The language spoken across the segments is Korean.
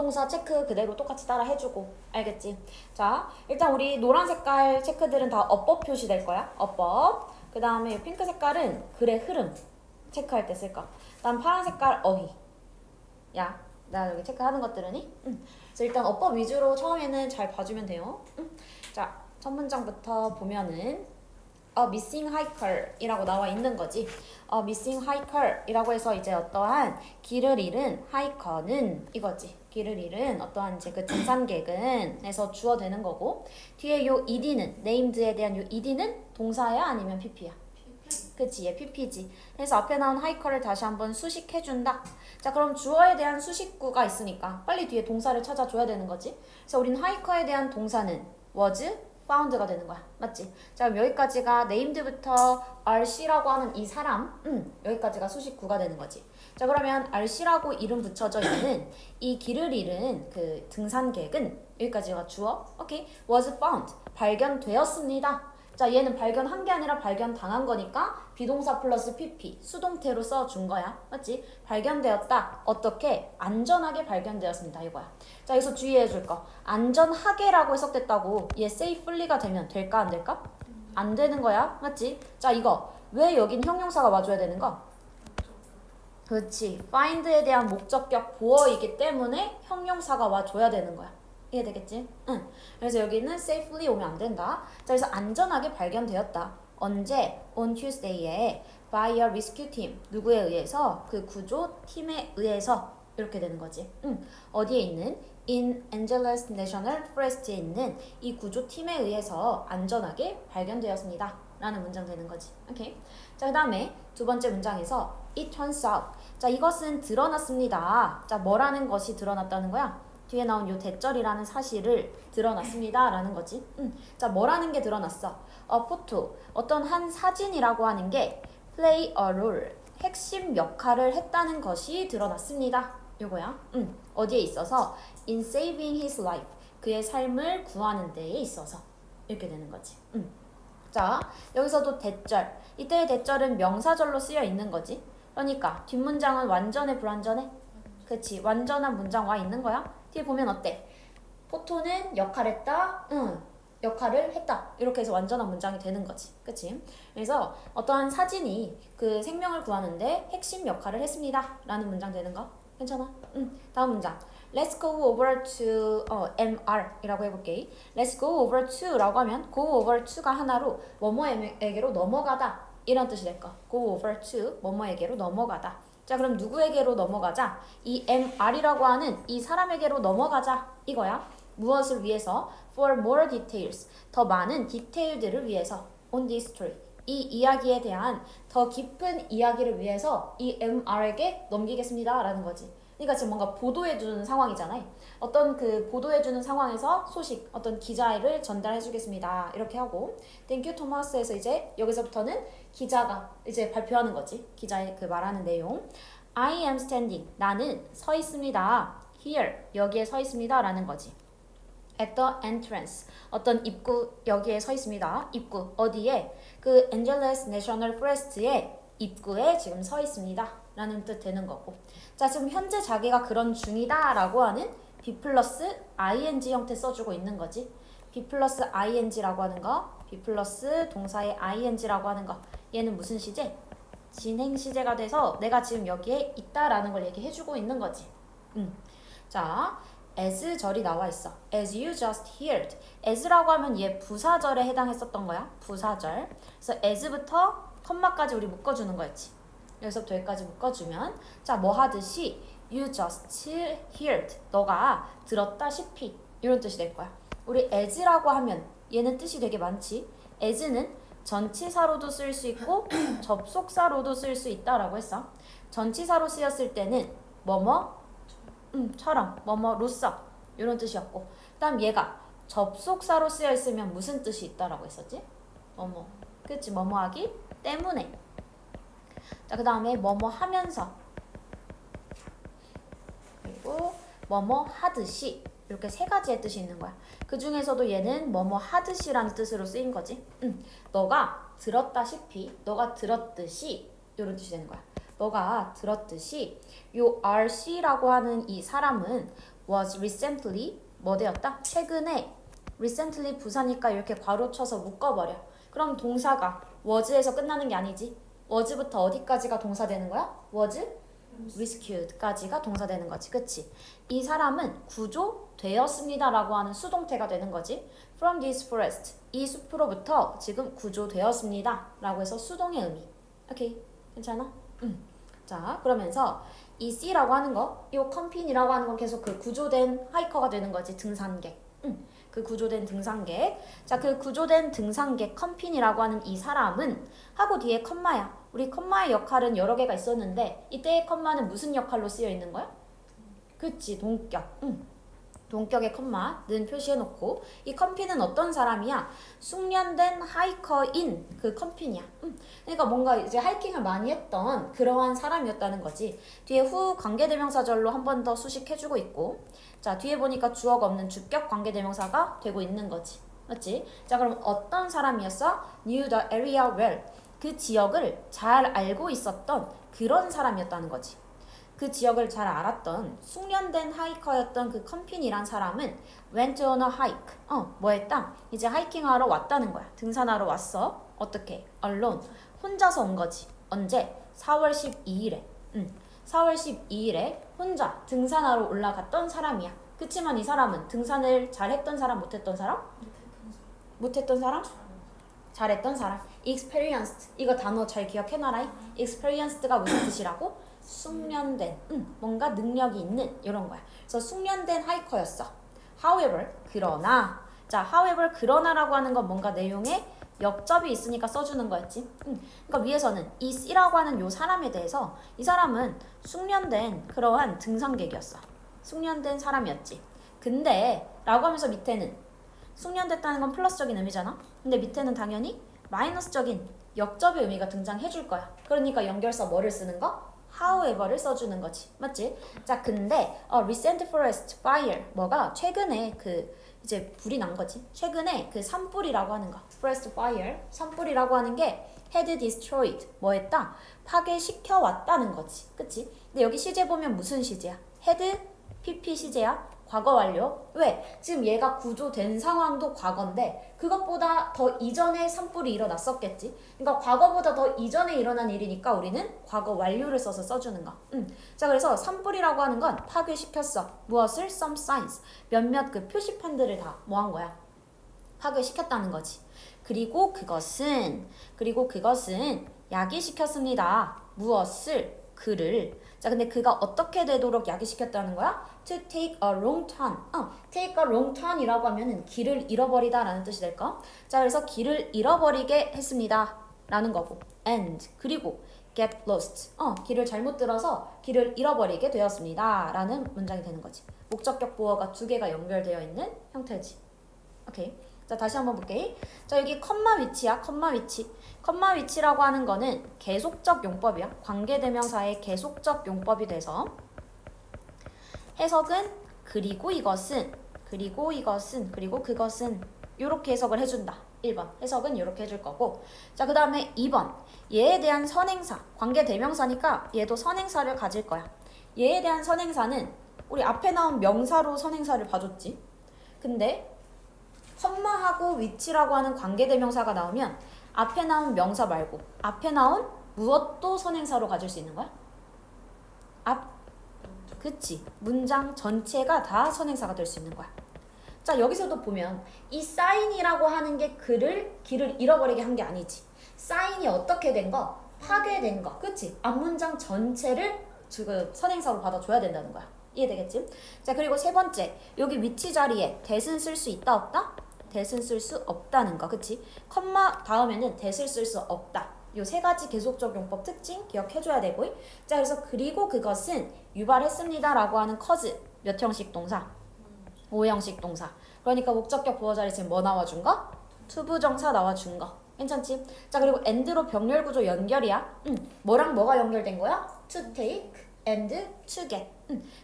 비동사 체크 그대로 똑같이 따라 해주고. 알겠지? 자, 일단 우리 노란 색깔 체크들은 다 어법 표시될 거야. 어법. 그 다음에 핑크 색깔은 글의 흐름 체크할 때 쓸 거. 그다음 파란 색깔 어휘. 야, 나 여기 체크하는 것들은이? 그래서 일단 어법 위주로 처음에는 잘 봐주면 돼요. 자, 첫 문장부터 보면은 missing hiker이라고 나와 있는 거지. missing hiker이라고 해서 이제 어떠한 길을 잃은 하이커는 이거지. 길을 잃은 어떠한 이제 그 등산객은에서 주어 되는 거고, 뒤에 요 ed는 named에 대한 요 ed는 동사야 아니면 pp야? 그치, 얘 pp지. 그래서 앞에 나온 하이커를 다시 한번 수식해준다. 자, 그럼 주어에 대한 수식구가 있으니까 빨리 뒤에 동사를 찾아줘야 되는 거지. 그래서 우린 하이커에 대한 동사는 was found가 되는 거야. 맞지? 자, 그럼 여기까지가 named부터 RC라고 하는 이 사람, 여기까지가 수식구가 되는 거지. 자, 그러면 RC라고 이름 붙여져 있는 이 길을 잃은 그 등산객은 여기까지가 주어. 오케이. was found. 발견되었습니다. 자, 얘는 발견한 게 아니라 발견당한 거니까 비동사 플러스 pp 수동태로 써준 거야. 맞지? 발견되었다. 어떻게? 안전하게 발견되었습니다. 이거야. 자, 여기서 주의해 줄 거. 안전하게라고 해석됐다고 얘 safely가 되면 될까 안 될까? 안 되는 거야. 맞지? 자, 이거 왜 여긴 형용사가 와줘야 되는 거? 그렇지. find에 대한 목적격 보어이기 때문에 형용사가 와줘야 되는 거야. 이해되겠지? 응. 그래서 여기는 safely 오면 안 된다. 자, 그래서 안전하게 발견되었다. 언제? On Tuesday에 by a rescue team. 누구에 의해서? 그 구조팀에 의해서 이렇게 되는 거지. 응. 어디에 있는? In Angeles National Forest에 있는 이 구조팀에 의해서 안전하게 발견되었습니다. 라는 문장 되는 거지. 오케이. 자, 그 다음에 두 번째 문장에서 It turns out. 자, 이것은 드러났습니다. 자, 뭐라는 것이 드러났다는 거야? 뒤에 나온 요 대절이라는 사실을 드러났습니다. 라는 거지. 자, 뭐라는 게 드러났어? 포토. 어떤 한 사진이라고 하는 게 play a role. 핵심 역할을 했다는 것이 드러났습니다. 요거야. 어디에 있어서? in saving his life. 그의 삶을 구하는 데에 있어서. 이렇게 되는 거지. 자, 여기서도 대절. 이때의 대절은 명사절로 쓰여 있는 거지. 그러니까 뒷문장은 완전해 불완전해? 그치. 완전한 문장 와 있는 거야. 뒤에 보면 어때? 포토는 역할했다. 역할을 했다. 이렇게 해서 완전한 문장이 되는 거지. 그치? 그래서 어떠한 사진이 그 생명을 구하는데 핵심 역할을 했습니다. 라는 문장 되는 거. 괜찮아? 다음 문장. Let's go over to MR 이라고 해볼게. Let's go over to 라고 하면 go over to가 하나로 뭐뭐에게로 넘어가다 이런 뜻이 될 거. go over to 뭐뭐에게로 넘어가다. 자, 그럼 누구에게로 넘어가자? 이 MR이라고 하는 이 사람에게로 넘어가자 이거야. 무엇을 위해서? For more details. 더 많은 디테일들을 위해서. On this story. 이 이야기에 대한 더 깊은 이야기를 위해서 이 MR에게 넘기겠습니다. 라는 거지. 그러니까 지금 뭔가 보도해주는 상황이잖아요. 어떤 그 보도해주는 상황에서 소식, 어떤 기자를 전달해주겠습니다. 이렇게 하고 Thank you, Thomas에서 이제 여기서부터는 기자가 이제 발표하는 거지. 기자의 그 말하는 내용. I am standing. 나는 서 있습니다. Here. 여기에 서 있습니다. 라는 거지. At the entrance. 어떤 입구 여기에 서 있습니다. 입구 어디에? 그 Angeles National Forest의 입구에 지금 서 있습니다. 라는 뜻 되는 거고. 자, 지금 현재 자기가 그런 중이다 라고 하는 be 플러스 ing 형태 써주고 있는 거지. be 플러스 ing라고 하는 거, be 플러스 동사의 ing라고 하는 거. 얘는 무슨 시제? 진행 시제가 돼서 내가 지금 여기에 있다라는 걸 얘기해주고 있는 거지. 자, as 절이 나와 있어. as you just heard. as라고 하면 얘 부사절에 해당했었던 거야. 부사절. 그래서 as부터 컴마까지 우리 묶어주는 거였지. 여기서부터 여기까지 묶어주면 자, 뭐 하듯이 you just heard. 너가 들었다시피 이런 뜻이 될 거야. 우리 as라고 하면 얘는 뜻이 되게 많지. as는 전치사로도 쓸 수 있고 접속사로도 쓸 수 있다라고 했어. 전치사로 쓰였을 때는 뭐뭐 처럼 뭐뭐로써 이런 뜻이었고, 그다음 얘가 접속사로 쓰여 있으면 무슨 뜻이 있다라고 했었지? 뭐뭐. 그치? 뭐뭐 하기 때문에. 자, 그 다음에 뭐뭐 하면서, 그리고 뭐뭐 하듯이 이렇게 세 가지의 뜻이 있는 거야. 그 중에서도 얘는 뭐뭐 하듯이라는 뜻으로 쓰인 거지. 너가 들었다시피, 너가 들었듯이 이런 뜻이 되는 거야. 너가 들었듯이 요 RC라고 하는 이 사람은 was recently 뭐 되었다? 최근에 recently 부사니까 이렇게 괄호 쳐서 묶어버려. 그럼 동사가 was에서 끝나는 게 아니지. was부터 어디까지가 동사 되는 거야? was rescued까지가 동사 되는 거지. 그치? 이 사람은 구조되었습니다 라고 하는 수동태가 되는 거지. From this forest 이 숲으로부터 지금 구조되었습니다 라고 해서 수동의 의미. 오케이? 괜찮아? 자, 그러면서 이 C라고 하는 거, 이 컴핀이라고 하는 건 계속 그 구조된 하이커가 되는 거지. 등산객. 그 구조된 등산객. 자, 그 구조된 등산객 컴핀이라고 하는 이 사람은 하고 뒤에 컴마야. 우리 컴마의 역할은 여러 개가 있었는데 이때의 컴마는 무슨 역할로 쓰여 있는 거야? 그치, 동격. 동격의 컴마는 표시해놓고 이 컴핀은 어떤 사람이야? 숙련된 하이커인 그 컴핀이야. 그러니까 뭔가 이제 하이킹을 많이 했던 그러한 사람이었다는 거지. 뒤에 후 관계대명사절로 한 번 더 수식해주고 있고, 자 뒤에 보니까 주어가 없는 주격 관계대명사가 되고 있는 거지. 맞지? 자 그럼 어떤 사람이었어? Knew the area well. 그 지역을 잘 알고 있었던 그런 사람이었다는 거지. 그 지역을 잘 알았던 숙련된 하이커였던 그 컴핀이란 사람은 went on a hike. 뭐 했다? 이제 하이킹하러 왔다는 거야. 등산하러 왔어. 어떻게? alone. 혼자서 온 거지. 언제? 4월 12일에. 4월 12일에 혼자 등산하러 올라갔던 사람이야. 그치만 이 사람은 등산을 잘했던 사람, 못했던 사람? 못했던 사람? 잘했던 사람. experienced. 이거 단어 잘 기억해놔라. experienced가 무슨 뜻이라고? 숙련된, 뭔가 능력이 있는 이런 거야. 그래서 숙련된 하이커였어. However, 그러나. 자, however, 그러나라고 하는 건 뭔가 내용에 역접이 있으니까 써주는 거였지. 그러니까 위에서는 이 C라고 하는 요 사람에 대해서 이 사람은 숙련된 그러한 등산객이었어. 숙련된 사람이었지. 근데 라고 하면서 밑에는 숙련됐다는 건 플러스적인 의미잖아. 근데 밑에는 당연히 마이너스적인 역접의 의미가 등장해 줄 거야. 그러니까 연결사 뭐를 쓰는 거? however를 써주는 거지. 맞지? 자, 근데 recent forest fire 뭐가 최근에 그 이제 불이 난 거지. 최근에 그 산불이라고 하는 거. forest fire 산불이라고 하는 게 had destroyed 뭐 했다? 파괴시켜 왔다는 거지. 그치? 근데 여기 시제 보면 무슨 시제야? had PP 시제야? 과거 완료. 왜? 지금 얘가 구조된 상황도 과거인데 그것보다 더 이전에 산불이 일어났었겠지. 그러니까 과거보다 더 이전에 일어난 일이니까 우리는 과거 완료를 써서 써주는 거. 자, 그래서 산불이라고 하는 건 파괴시켰어. 무엇을? Some signs. 몇몇 그 표시판들을 다 뭐 한 거야? 파괴시켰다는 거지. 그리고 그것은 야기시켰습니다. 무엇을? 그를. 자, 근데 그가 어떻게 되도록 야기시켰다는 거야? To take a wrong turn. take a wrong turn이라고 하면은 길을 잃어버리다 라는 뜻이 될까? 자, 그래서 길을 잃어버리게 했습니다 라는 거고. And 그리고 get lost. 길을 잘못 들어서 길을 잃어버리게 되었습니다 라는 문장이 되는 거지. 목적격 보어가 두 개가 연결되어 있는 형태지. 오케이. 자, 다시 한번 볼게. 자, 여기 컴마 위치야. 컴마 위치. 컴마 위치라고 하는 거는 계속적 용법이야. 관계대명사의 계속적 용법이 돼서 해석은 그리고 이것은 그리고 그것은 이렇게 해석을 해준다. 1번 해석은 이렇게 해줄 거고, 자, 그 다음에 2번 얘에 대한 선행사. 관계대명사니까 얘도 선행사를 가질 거야. 얘에 대한 선행사는 우리 앞에 나온 명사로 선행사를 봐줬지. 근데 컴마하고 위치라고 하는 관계대명사가 나오면 앞에 나온 명사 말고 앞에 나온 무엇도 선행사로 가질 수 있는 거야? 그치. 문장 전체가 다 선행사가 될 수 있는 거야. 자, 여기서도 보면 이 사인이라고 하는 게 길을 잃어버리게 한 게 아니지. 사인이 어떻게 된 거? 파괴된 거. 그치? 앞문장 전체를 지금 선행사로 받아줘야 된다는 거야. 이해되겠지? 자, 그리고 세 번째. 여기 위치 자리에 that은 쓸 수 있다 없다? that은 쓸 수 없다는 거. 그치? 컴마 다음에는 that을 쓸 수 없다. 요 세 가지 계속적 용법 특징 기억해줘야 되고, 자, 그래서 그리고 그것은 유발했습니다 라고 하는 cause 몇 형식 동사? 5형식 동사. 그러니까 목적격 보어 자리 지금 뭐 나와준 거? 투부정사 나와준 거. 괜찮지? 자, 그리고 and로 병렬 구조 연결이야. 뭐랑 뭐가 연결된 거야? to take and to get.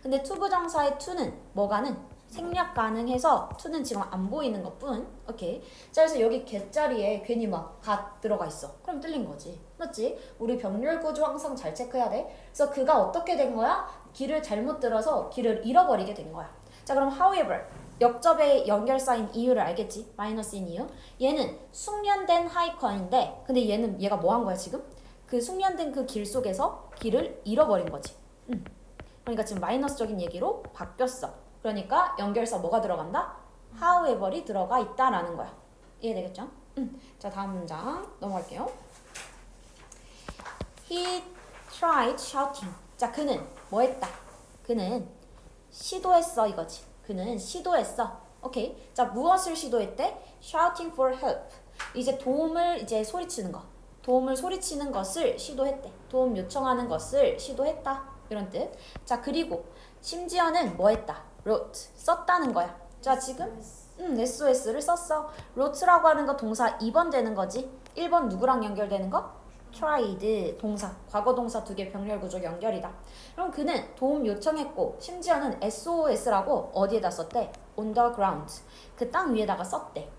근데 투부정사의 to는 뭐가는? 생략 가능해서 to는 지금 안 보이는 것뿐. 오케이. 자, 그래서 여기 get 자리에 괜히 막 got 들어가 있어. 그럼 틀린 거지. 맞지? 우리 병렬 구조 항상 잘 체크해야 돼. 그래서 그가 어떻게 된 거야? 길을 잘못 들어서 길을 잃어버리게 된 거야. 자, 그럼 however 역접의 연결사인 이유를 알겠지? 마이너스인 이유. 얘는 숙련된 하이컨인데 근데 얘가 뭐 한 거야 지금? 그 숙련된 그 길 속에서 길을 잃어버린 거지. 그러니까 지금 마이너스적인 얘기로 바뀌었어. 그러니까 연결사 뭐가 들어간다? however이 들어가 있다라는 거야. 이해되겠죠? 자, 다음 문장 넘어갈게요. He tried shouting. 자, 그는 뭐 했다? 그는 시도했어 이거지. 그는 시도했어. 오케이. 자, 무엇을 시도했대? Shouting for help. 이제 도움을 이제 소리치는 거. 도움을 소리치는 것을 시도했대. 도움 요청하는 것을 시도했다. 이런 뜻. 자, 그리고 심지어는 뭐 했다? wrote. 썼다는 거야. 자, 지금 SOS를 썼어. wrote라고 하는 거 동사 2번 되는 거지. 1번 누구랑 연결되는 거? tried 동사, 과거 동사 두 개 병렬 구조 연결이다. 그럼 그는 도움 요청했고 심지어는 SOS라고 어디에다 썼대? on the ground. 그 땅 위에다가 썼대.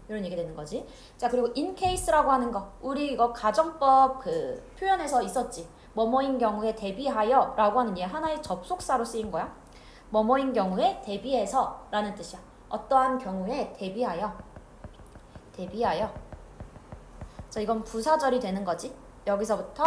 이런 얘기 되는 거지. 자, 그리고 in case라고 하는 거. 우리 이거 가정법 그 표현에서 있었지. 뭐뭐인 경우에 대비하여 라고 하는 얘 하나의 접속사로 쓰인 거야. 뭐뭐인 경우에 대비해서 라는 뜻이야. 어떠한 경우에 대비하여. 대비하여. 자, 이건 부사절이 되는 거지. 여기서부터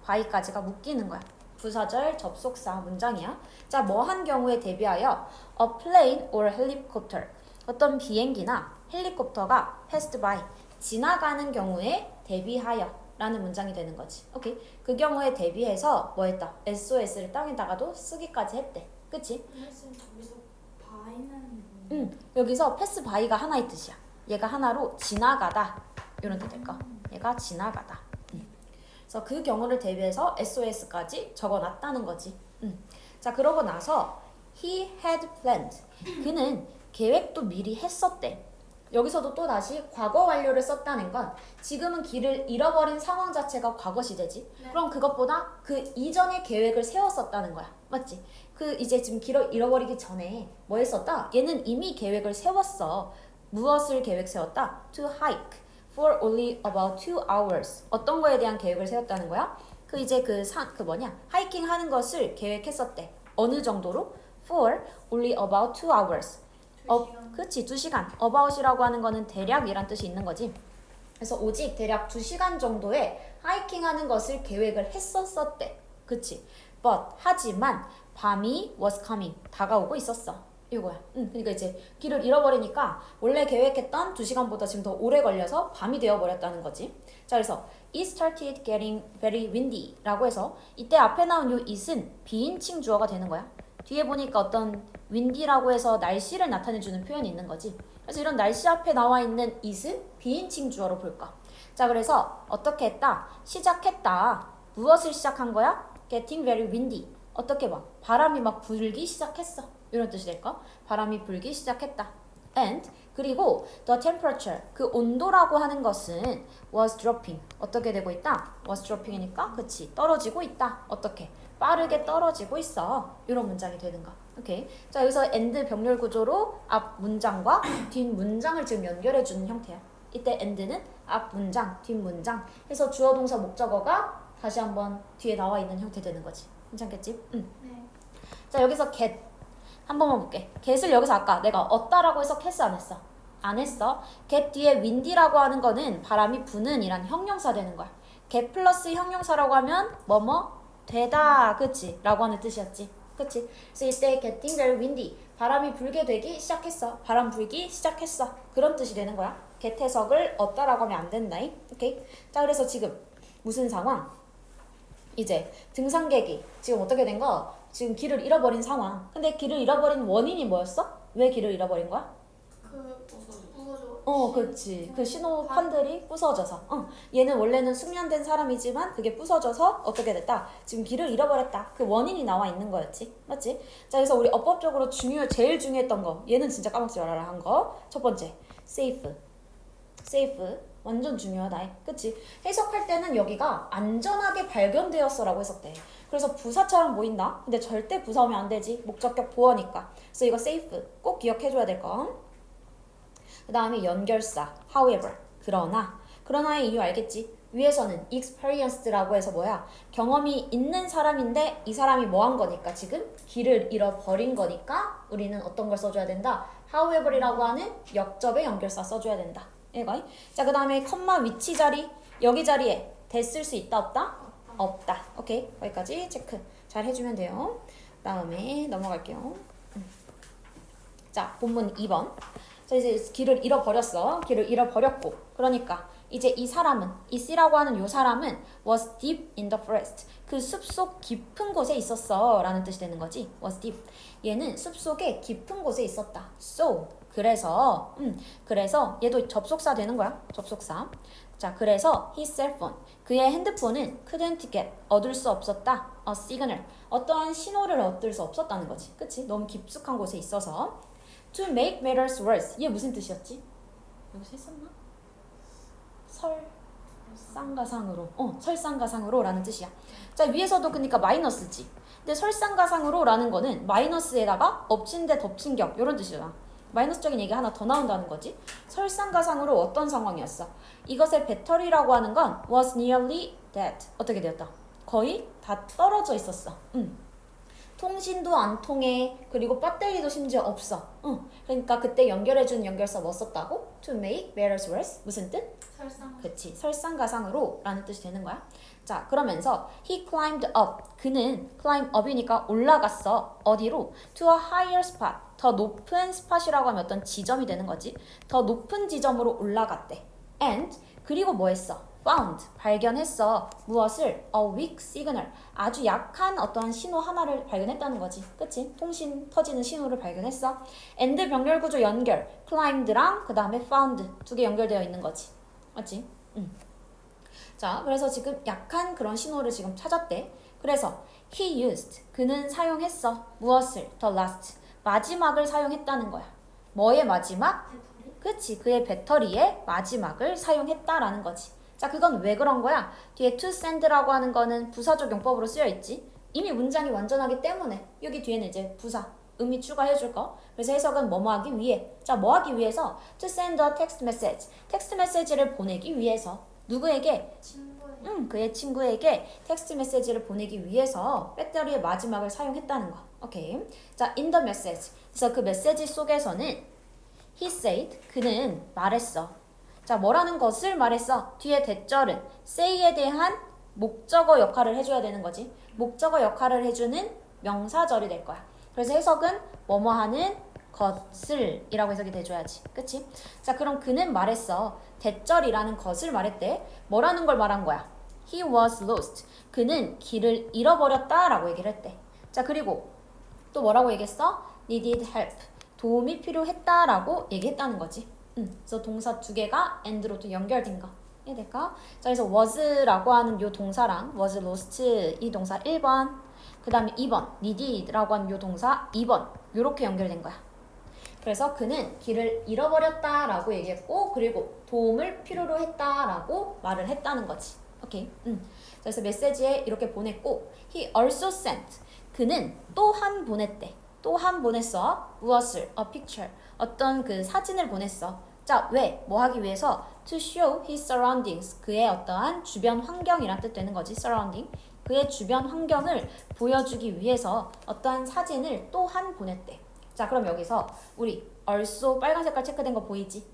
by까지가 묶이는 거야. 부사절 접속사 문장이야. 자, 뭐 한 경우에 대비하여 a plane or helicopter. 어떤 비행기나 헬리콥터가 passed by. 지나가는 경우에 대비하여 라는 문장이 되는 거지. 오케이. 그 경우에 대비해서 뭐 했다? SOS를 땅에다가도 쓰기까지 했대. 그치? 여기서 by는 여기서 pass by가 하나의 뜻이야. 얘가 하나로 지나가다. 이런 뜻 될까? 얘가 지나가다. 그래서 그 경우를 대비해서 SOS까지 적어놨다는 거지. 자, 그러고 나서 he had planned. 그는 계획도 미리 했었대. 여기서도 또 다시 과거 완료를 썼다는 건 지금은 길을 잃어버린 상황 자체가 과거 시제지. 네. 그럼 그것보다 그 이전의 계획을 세웠었다는 거야. 맞지? 그 이제 지금 길을 잃어버리기 전에 뭐 했었다? 얘는 이미 계획을 세웠어. 무엇을 계획 세웠다? To hike for only about 2 hours. 어떤 거에 대한 계획을 세웠다는 거야? 그 이제 그 하이킹 하는 것을 계획했었대. 어느 정도로? For only about 2 hours. 그치, 2시간. about이라고 하는 거는 대략이란 뜻이 있는 거지. 그래서 오직 대략 2시간 정도의 하이킹 하는 것을 계획을 했었대. 그치? But, 하지만 밤이 was coming. 다가오고 있었어. 이거야. 그러니까 이제 길을 잃어버리니까 원래 계획했던 2시간보다 지금 더 오래 걸려서 밤이 되어버렸다는 거지. 자, 그래서 it started getting very windy 라고 해서 이때 앞에 나온 요 it은 비인칭 주어가 되는 거야. 뒤에 보니까 어떤 windy라고 해서 날씨를 나타내주는 표현이 있는 거지. 그래서 이런 날씨 앞에 나와 있는 it은 비인칭 주어로 볼까. 자, 그래서 어떻게 했다? 시작했다. 무엇을 시작한 거야? getting very windy. 어떻게 봐? 바람이 막 불기 시작했어. 이런 뜻이 될까? 바람이 불기 시작했다. And 그리고 the temperature 그 온도라고 하는 것은 was dropping 어떻게 되고 있다? was dropping이니까 그치 떨어지고 있다. 어떻게? 빠르게 떨어지고 있어. 이런 문장이 되는 거. 오케이. 자, 여기서 and 병렬 구조로 앞 문장과 뒷 문장을 지금 연결해 주는 형태야. 이때 and는 앞 문장, 뒷 문장 해서 주어 동사 목적어가 다시 한번 뒤에 나와 있는 형태 되는 거지. 괜찮겠지? 네. 자, 여기서 get 한 번만 볼게. get을 여기서 아까 내가 얻다라고 해서 했어 안 했어? 안 했어. get 뒤에 windy라고 하는 거는 바람이 부는 이란 형용사 되는 거야. get 플러스 형용사라고 하면 뭐뭐 되다 그치? 라고 하는 뜻이었지. 그치? 그래서 이때 getting very windy 바람이 불게 되기 시작했어. 바람 불기 시작했어. 그런 뜻이 되는 거야. get 해석을 얻다라고 하면 안 된다. 오케이? 자, 그래서 지금 무슨 상황? 이제 등산객이 지금 어떻게 된 거? 지금 길을 잃어버린 상황. 근데 길을 잃어버린 원인이 뭐였어? 왜 길을 잃어버린 거야? 부서져. 그렇지. 그 신호판들이 부서져서. 얘는 원래는 숙련된 사람이지만 그게 부서져서 어떻게 됐다? 지금 길을 잃어버렸다. 그 원인이 나와 있는 거였지. 맞지? 자, 그래서 우리 어법적으로 제일 중요했던 거. 얘는 진짜 까먹지 말아라 한 거. 첫 번째, safe. 완전 중요하다. 그치? 해석할 때는 여기가 안전하게 발견되었어 라고 해석돼. 그래서 부사처럼 보인다? 근데 절대 부사 오면 안 되지. 목적격 보어니까. 그래서 이거 safe 꼭 기억해줘야 될 거. 그 다음에 연결사 however 그러나의 이유 알겠지? 위에서는 experienced라고 해서 뭐야? 경험이 있는 사람인데 이 사람이 뭐 한 거니까 지금 길을 잃어버린 거니까 우리는 어떤 걸 써줘야 된다? however이라고 하는 역접의 연결사 써줘야 된다. 이거. 자, 그 다음에 컴마 위치 자리 여기 자리에 됐을 수 있다 없다? 없다. 오케이. 거기까지 체크 잘 해주면 돼요. 그 다음에 넘어갈게요. 자, 본문 2번. 자, 이제 길을 잃어버렸어. 길을 잃어버렸고. 그러니까 이제 이 사람은, 이 C라고 하는 요 사람은 was deep in the forest. 그 숲속 깊은 곳에 있었어. 라는 뜻이 되는 거지. was deep. 얘는 숲속에 깊은 곳에 있었다. So. 그래서 얘도 접속사 되는 거야. 접속사. 자, 그래서 his cell phone. 그의 핸드폰은 couldn't get. 얻을 수 없었다. a signal. 어떠한 신호를 얻을 수 없었다는 거지. 그치? 너무 깊숙한 곳에 있어서. To make matters worse. 이게 무슨 뜻이었지? 여기서 했었나? 설상가상으로. 설상가상으로 라는 뜻이야. 자, 위에서도 그러니까 마이너스지. 근데 설상가상으로 라는 거는 마이너스에다가 엎친 데 덮친 격 이런 뜻이잖아. 마이너스적인 얘기 하나 더 나온다는 거지. 설상가상으로 어떤 상황이었어? 이것의 배터리라고 하는 건 was nearly dead. 어떻게 되었다? 거의 다 떨어져 있었어. 통신도 안 통해. 그리고 배터리도 심지어 없어. 그러니까 그때 연결해주는 연결사 뭐 썼다고? To make matters worse. 무슨 뜻? 설상. 그치. 설상가상으로 라는 뜻이 되는 거야. 자, 그러면서 he climbed up. 그는 climb up이니까 올라갔어. 어디로? To a higher spot. 더 높은 스팟이라고 하면 어떤 지점이 되는 거지. 더 높은 지점으로 올라갔대. And 그리고 뭐 했어? found 발견했어. 무엇을? a weak signal 아주 약한 어떤 신호 하나를 발견했다는 거지. 그치? 통신 터지는 신호를 발견했어. and 병렬 구조 연결 climbed랑 그 다음에 found 두 개 연결되어 있는 거지. 맞지? 자, 그래서 지금 약한 그런 신호를 지금 찾았대. 그래서 he used 그는 사용했어. 무엇을? the last 마지막을 사용했다는 거야. 뭐의 마지막? 배터리? 그치? 그의 배터리의 마지막을 사용했다라는 거지. 자, 그건 왜 그런 거야? 뒤에 to send라고 하는 거는 부사적 용법으로 쓰여 있지. 이미 문장이 완전하기 때문에 여기 뒤에는 이제 부사, 의미 추가해줄 거. 그래서 해석은 뭐뭐 하기 위해. 자, 뭐 하기 위해서? To send a text message. 텍스트 메시지를 보내기 위해서. 누구에게? 친구의. 그의 친구에게 텍스트 메시지를 보내기 위해서 배터리의 마지막을 사용했다는 거. 오케이. 자, in the message. 그래서 그 메시지 속에서는 he said, 그는 말했어. 자, 뭐라는 것을 말했어? 뒤에 대절은 say에 대한 목적어 역할을 해줘야 되는 거지. 목적어 역할을 해주는 명사절이 될 거야. 그래서 해석은 뭐뭐 하는 것을 이라고 해석이 돼줘야지. 그치? 자, 그럼 그는 말했어. 대절이라는 것을 말했대. 뭐라는 걸 말한 거야? He was lost. 그는 길을 잃어버렸다 라고 얘기를 했대. 자, 그리고 또 뭐라고 얘기했어? needed help. 도움이 필요했다 라고 얘기했다는 거지. 그래서 동사 두 개가 and로 또 연결된 거. 이해될까? 자, 그래서 was라고 하는 요 동사랑 was lost 이 동사 1번, 그 다음에 2번 needed라고 하는 요 동사 2번 요렇게 연결된 거야. 그래서 그는 길을 잃어버렸다 라고 얘기했고, 그리고 도움을 필요로 했다 라고 말을 했다는 거지. 오케이. 그래서 메시지에 이렇게 보냈고, he also sent. 그는 또한 보냈대. 또한 보냈어. 무엇을? a picture. 어떤 그 사진을 보냈어. 자, 왜? 뭐 하기 위해서? to show his surroundings. 그의 어떠한 주변 환경이란 뜻 되는 거지. surrounding. 그의 주변 환경을 보여주기 위해서 어떠한 사진을 또한 보냈대. 자, 그럼 여기서 우리 also 빨간 색깔 체크된 거 보이지?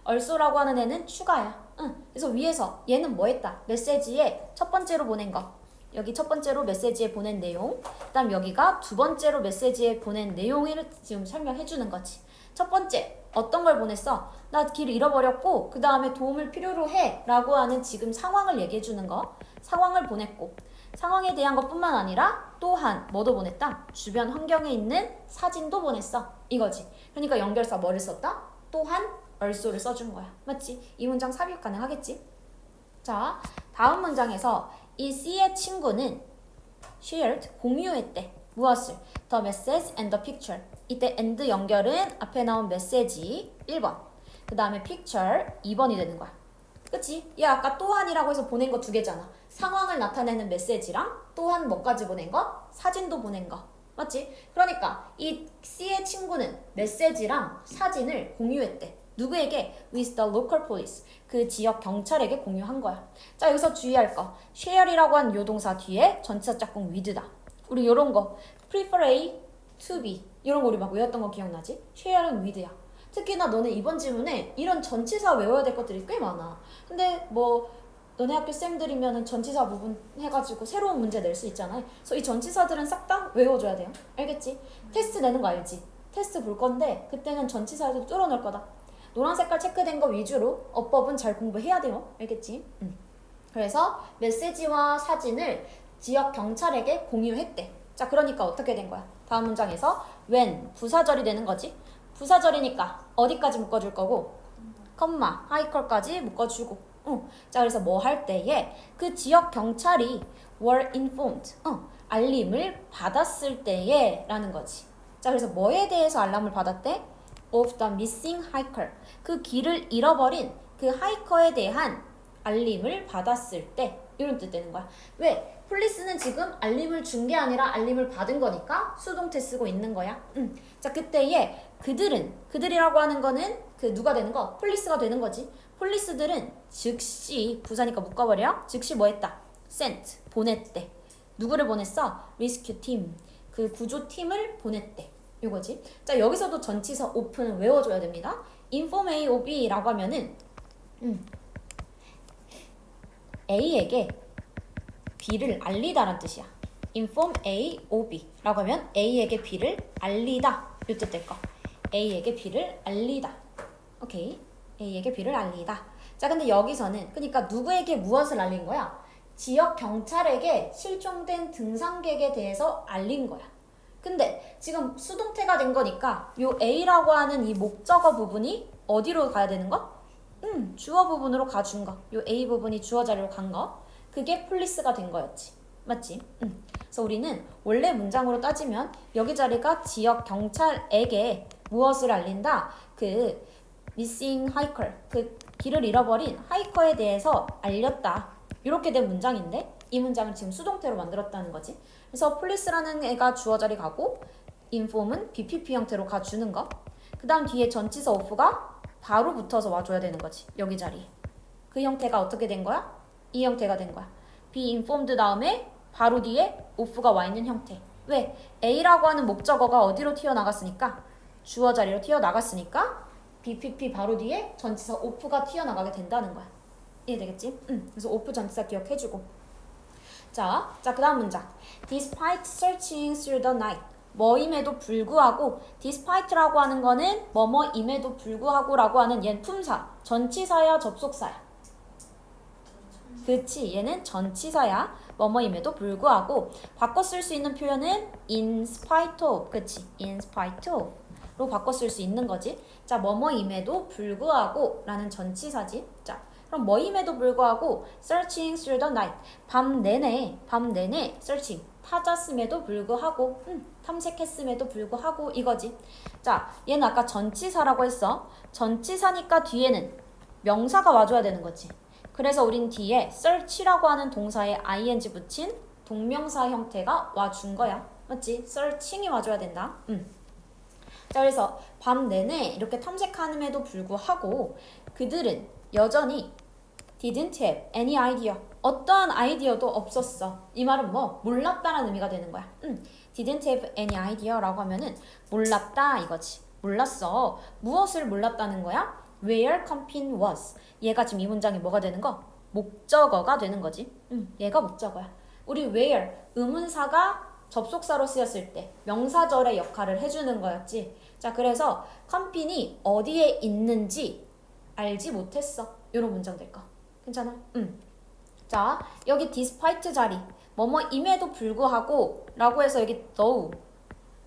also라고 하는 애는 추가야. 그래서 위에서 얘는 뭐 했다? 메시지에 첫 번째로 보낸 거. 여기 첫 번째로 메시지에 보낸 내용. 그 다음 여기가 두 번째로 메시지에 보낸 내용을 지금 설명해 주는 거지. 첫 번째, 어떤 걸 보냈어? 나 길 잃어버렸고 그 다음에 도움을 필요로 해 라고 하는 지금 상황을 얘기해 주는 거. 상황을 보냈고 상황에 대한 것뿐만 아니라 또한 뭐도 보냈다? 주변 환경에 있는 사진도 보냈어. 이거지. 그러니까 연결사 뭐를 썼다? 또한 also를 써준 거야. 맞지? 이 문장 삽입 가능하겠지? 자, 다음 문장에서 이 C의 친구는 shared, 공유했대. 무엇을? The message and the picture. 이때 and 연결은 앞에 나온 메시지 1번. 그 다음에 picture 2번이 되는 거야. 그치? 얘 아까 또한이라고 해서 보낸 거 두 개잖아. 상황을 나타내는 메시지랑 또한 뭐까지 보낸 거? 사진도 보낸 거. 맞지? 그러니까 이 C의 친구는 메시지랑 사진을 공유했대. 누구에게? with the local police. 그 지역 경찰에게 공유한 거야. 자, 여기서 주의할 거. share이라고 한 요 동사 뒤에 전치사 짝꿍 with다. 우리 요런 거 prefer A to B 이런 거 우리 막 외웠던 거 기억나지? share은 with야. 특히나 너네 이번 지문에 이런 전치사 외워야 될 것들이 꽤 많아. 근데 뭐 너네 학교 쌤들이면은 전치사 부분 해가지고 새로운 문제 낼 수 있잖아. 그래서 이 전치사들은 싹 다 외워줘야 돼요. 알겠지? 테스트 내는 거 알지? 테스트 볼 건데 그때는 전치사에도 뚫어놓을 거다. 노란 색깔 체크된 거 위주로 어법은 잘 공부해야 돼요. 알겠지? 그래서 메시지와 사진을 지역 경찰에게 공유했대. 자, 그러니까 어떻게 된 거야? 다음 문장에서 when 부사절이 되는 거지. 부사절이니까 어디까지 묶어줄 거고 컴마 하이컬까지 묶어주고. 자, 그래서 뭐 할 때에 그 지역 경찰이 were informed 알림을 받았을 때에 라는 거지. 자, 그래서 뭐에 대해서 알람을 받았대? of the missing hiker. 그 길을 잃어버린 그 하이커에 대한 알림을 받았을 때 이런 뜻 되는 거야. 왜? 폴리스는 지금 알림을 준 게 아니라 알림을 받은 거니까 수동태 쓰고 있는 거야. 자, 그때에 그들이라고 하는 거는 그 누가 되는 거? 폴리스가 되는 거지. 폴리스들은 즉시 부사니까 묶어버려. 즉시 뭐 했다? sent 보냈대. 누구를 보냈어? rescue team 그 구조팀을 보냈대. 이거지. 자, 여기서도 전치사 open을 외워줘야 됩니다. inform A or B라고 하면은 A에게 B를 알리다란 뜻이야. inform A or B라고 하면 A에게 B를 알리다 이 뜻 될 거. A에게 B를 알리다. 오케이. A에게 B를 알리다. 자, 근데 여기서는 그러니까 누구에게 무엇을 알린 거야? 지역 경찰에게 실종된 등산객에 대해서 알린 거야. 근데 지금 수동태가 된 거니까 요 A라고 하는 이 목적어 부분이 어디로 가야 되는 거? 주어 부분으로 가준 거. 요 A 부분이 주어 자리로 간 거. 그게 폴리스가 된 거였지. 맞지? 그래서 우리는 원래 문장으로 따지면 여기 자리가 지역 경찰에게 무엇을 알린다? 그 missing hiker, 그 길을 잃어버린 하이커에 대해서 알렸다. 이렇게 된 문장인데 이 문장을 지금 수동태로 만들었다는 거지. 그래서 폴리스라는 애가 주어 자리 가고 inform은 BPP 형태로 가주는 거. 그 다음 뒤에 전치사 of가 바로 붙어서 와줘야 되는 거지. 여기 자리에. 그 형태가 어떻게 된 거야? 이 형태가 된 거야. be informed 다음에 바로 뒤에 of가 와 있는 형태. 왜? A라고 하는 목적어가 어디로 튀어나갔으니까? 주어 자리로 튀어나갔으니까 BPP 바로 뒤에 전치사 of가 튀어나가게 된다는 거야. 이해되겠지? 그래서 of 전치사 기억해주고. 자, 그 다음 문장. Despite searching through the night. 뭐임에도 불구하고 despite라고 하는 거는 뭐뭐임에도 불구하고라고 하는 얘는 품사. 전치사야 접속사야? 그치, 얘는 전치사야. 뭐뭐임에도 불구하고 바꿔 쓸 수 있는 표현은 in spite of. 그치, in spite of 로 바꿔 쓸 수 있는 거지. 자, 뭐뭐임에도 불구하고 라는 전치사지. 자, 그럼 뭐임에도 불구하고 searching through the night 밤 내내 searching 찾았음에도 불구하고 탐색했음에도 불구하고 이거지. 자, 얘는 아까 전치사라고 했어. 전치사니까 뒤에는 명사가 와줘야 되는 거지. 그래서 우린 뒤에 search라고 하는 동사에 ing 붙인 동명사 형태가 와준 거야. 맞지? searching이 와줘야 된다. 자, 그래서 밤 내내 이렇게 탐색함에도 불구하고 그들은 여전히 didn't have any idea. 어떠한 아이디어도 없었어. 이 말은 뭐? 몰랐다라는 의미가 되는 거야. didn't have any idea라고 하면은 몰랐다 이거지. 몰랐어. 무엇을 몰랐다는 거야? where camping was. 얘가 지금 이 문장이 뭐가 되는 거? 목적어가 되는 거지. 얘가 목적어야. 우리 where 의문사가 접속사로 쓰였을 때 명사절의 역할을 해주는 거였지. 자, 그래서 camping이 어디에 있는지 알지 못했어. 이런 문장 될 거. 괜찮아? 자, 여기 despite 자리 뭐뭐임에도 불구하고 라고 해서 여기 though,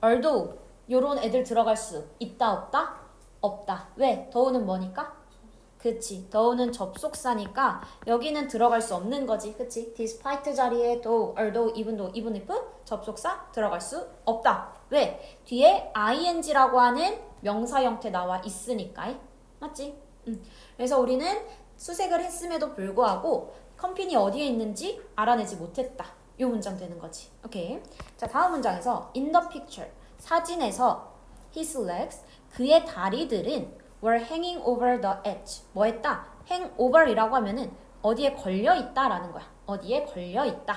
although 요런 애들 들어갈 수 있다 없다? 없다. 왜? though는 뭐니까? 그치, though는 접속사니까 여기는 들어갈 수 없는 거지. 그치? despite 자리에 though, although, even though, even if 접속사 들어갈 수 없다. 왜? 뒤에 ing라고 하는 명사 형태 나와 있으니까. 맞지? 그래서 우리는 수색을 했음에도 불구하고 컴핀이 어디에 있는지 알아내지 못했다. 이 문장 되는 거지. 오케이. 자, 다음 문장에서 in the picture 사진에서 his legs 그의 다리들은 were hanging over the edge. 뭐 했다? hang over이라고 하면은 어디에 걸려 있다라는 거야. 어디에 걸려 있다.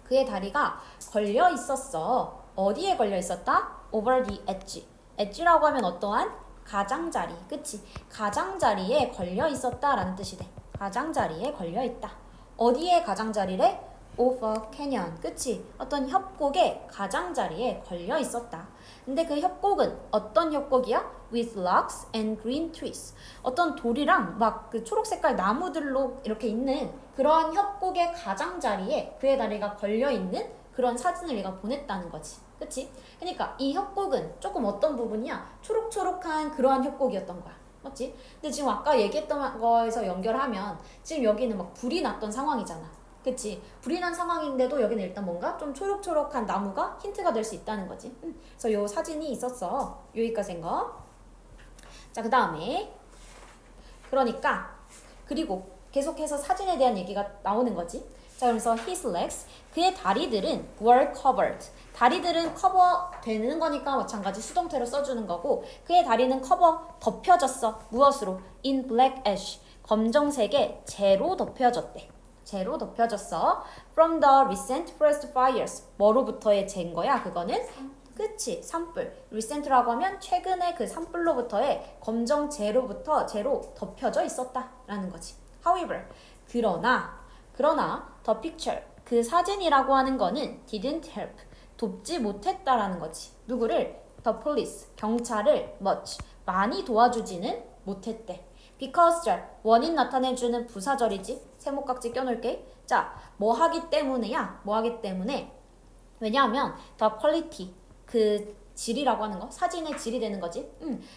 그의 다리가 걸려 있었어. 어디에 걸려 있었다? over the edge. edge라고 하면 어떠한? 가장자리. 그치? 가장자리에 걸려 있었다라는 뜻이 돼. 가장자리에 걸려 있다. 어디에 가장자리래? of a canyon. 그치? 어떤 협곡의 가장자리에 걸려 있었다. 근데 그 협곡은 어떤 협곡이야? with rocks and green trees. 어떤 돌이랑 막 그 초록색깔 나무들로 이렇게 있는 그런 협곡의 가장자리에 그의 다리가 걸려 있는 그런 사진을 얘가 보냈다는 거지. 그치? 그러니까 이 협곡은 조금 어떤 부분이야? 초록초록한 그러한 협곡이었던 거야. 맞지? 근데 지금 아까 얘기했던 거에서 연결하면 지금 여기는 막 불이 났던 상황이잖아. 그치? 불이 난 상황인데도 여기는 일단 뭔가 좀 초록초록한 나무가 힌트가 될 수 있다는 거지. 그래서 요 사진이 있었어. 여기까지인 거. 자, 그 다음에 그러니까 그리고 계속해서 사진에 대한 얘기가 나오는 거지. 자, 그래서 his legs, 그의 다리들은 were covered. 다리들은 커버 되는 거니까 마찬가지 수동태로 써주는 거고 그의 다리는 덮여졌어. 무엇으로? in black ash. 검정색의 재로 덮여졌대. 재로 덮여졌어. From the recent forest fires. 뭐로부터의 재인 거야? 그거는? 그치. 산불. recent라고 하면 최근에 그 산불로부터의 검정 재로부터 재로 덮여져 있었다라는 거지. However, 그러나 the picture. 그 사진이라고 하는 거는 didn't help. 돕지 못했다라는 거지. 누구를? The police. 경찰을 much. 많이 도와주지는 못했대. because 절, 원인 나타내주는 부사절이지. 세모깍지 껴놓을게. 자, 뭐 하기 때문에야? 뭐 하기 때문에? 왜냐하면 the quality, 그 질이라고 하는 거, 사진의 질이 되는 거지.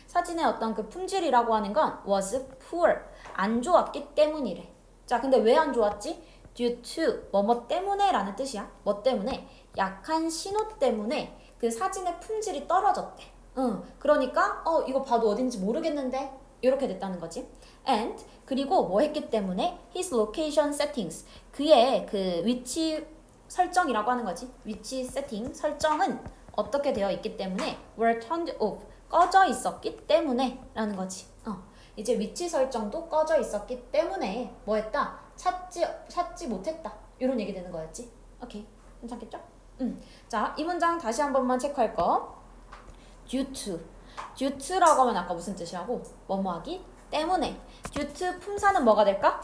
사진의 어떤 그 품질이라고 하는 건 was poor, 안 좋았기 때문이래. 자, 근데 왜 안 좋았지? due to, 뭐뭐 때문에 라는 뜻이야. 뭐 때문에? 약한 신호 때문에 그 사진의 품질이 떨어졌대. 그러니까 이거 봐도 어딘지 모르겠는데 이렇게 됐다는 거지. And 그리고 뭐 했기 때문에 his location settings, 그의 그 위치 설정이라고 하는 거지. 위치 세팅 설정은 어떻게 되어 있기 때문에 were turned off, 꺼져 있었기 때문에 라는 거지. 이제 위치 설정도 꺼져 있었기 때문에 뭐 했다? 찾지 못했다. 이런 얘기 되는 거였지. 오케이. 괜찮겠죠? 자, 이 문장 다시 한 번만 체크할 거. due to라고 하면 아까 무슨 뜻이라고? 뭐뭐하기 때문에. due to 품사는 뭐가 될까?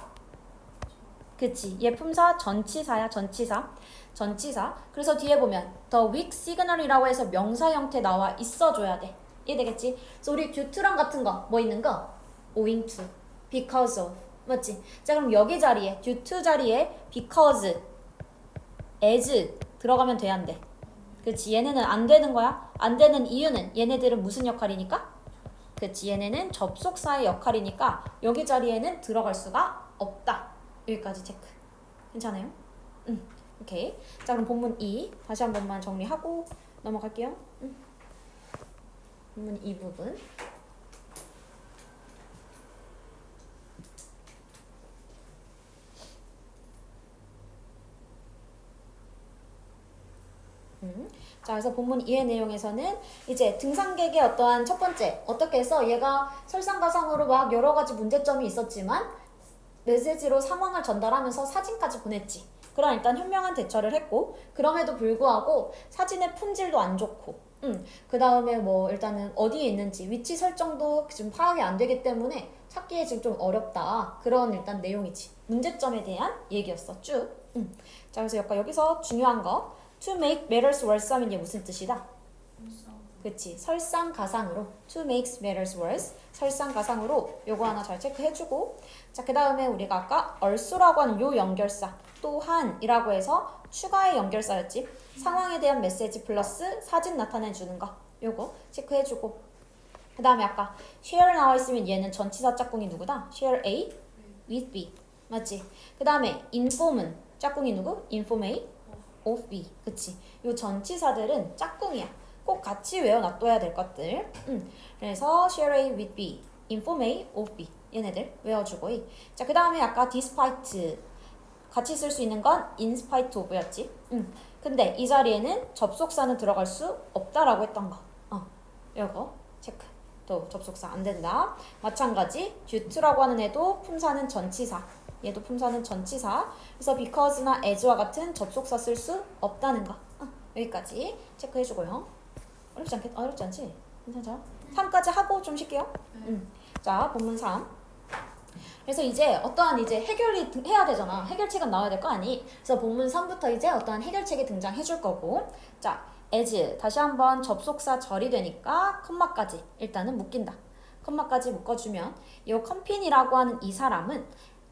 그치. 얘 품사 전치사야. 전치사. 그래서 뒤에 보면 the weak signal이라고 해서 명사 형태 나와 있어줘야 돼. 이해되겠지? 그래서 우리 due to랑 같은 거 뭐 있는 거? owing to, because of. 맞지? 자, 그럼 여기 자리에 due to 자리에 because, as 들어가면 돼, 안 돼? 그치? 얘네는 안 되는 거야. 안 되는 이유는 얘네들은 무슨 역할이니까? 그치? 얘네는 접속사의 역할이니까 여기 자리에는 들어갈 수가 없다. 여기까지 체크. 괜찮아요? 오케이. 자, 그럼 본문 2 다시 한 번만 정리하고 넘어갈게요. 본문 2 부분. 자, 그래서 본문 2의 내용에서는 이제 등산객의 어떠한 첫 번째 어떻게 해서 얘가 설상가상으로 막 여러 가지 문제점이 있었지만 메시지로 상황을 전달하면서 사진까지 보냈지. 그럼 일단 현명한 대처를 했고 그럼에도 불구하고 사진의 품질도 안 좋고 그 다음에 뭐 일단은 어디에 있는지 위치 설정도 지금 파악이 안 되기 때문에 찾기에 지금 좀 어렵다. 그런 일단 내용이지. 문제점에 대한 얘기였어. 쭉. 자, 그래서 여기서 중요한 거 to make matters worse 하면 이게 무슨 뜻이다? 그치. 설상가상으로 to make matters worse 설상가상으로 요거 하나 잘 체크해주고 자, 그 다음에 우리가 아까 also라고 하는 요 연결사 또한이라고 해서 추가의 연결사였지. 상황에 대한 메시지 플러스 사진 나타내주는 거 요거 체크해주고 그 다음에 아까 share 나와 있으면 얘는 전치사 짝꿍이 누구다? share A with B 맞지? 그 다음에 inform은 짝꿍이 누구? inform A of B 그치? 요 전치사들은 짝꿍이야. 꼭 같이 외워놔둬야 될 것들. 그래서 share A with B, inform A of B 얘네들 외워주고. 자, 그 다음에 아까 despite 같이 쓸 수 있는 건 in spite of였지. 근데 이 자리에는 접속사는 들어갈 수 없다라고 했던 거. 요거 체크 또 접속사 안 된다. 마찬가지 due to라고 하는 애도 품사는 전치사. 얘도 품사는 전치사. 그래서 because나 as와 같은 접속사 쓸 수 없다는 거. 여기까지 체크해주고요. 어렵지 않지? 괜찮죠? 3까지 하고 좀 쉴게요. 자, 본문 3. 그래서 이제 어떠한 이제 해결이 해야 되잖아. 해결책은 나와야 될 거 아니? 그래서 본문 3부터 이제 어떠한 해결책이 등장해 줄 거고. 자, as 다시 한번 접속사 절이 되니까 컴마까지 일단은 묶인다. 컴마까지 묶어주면 이 컴핀이라고 하는 이 사람은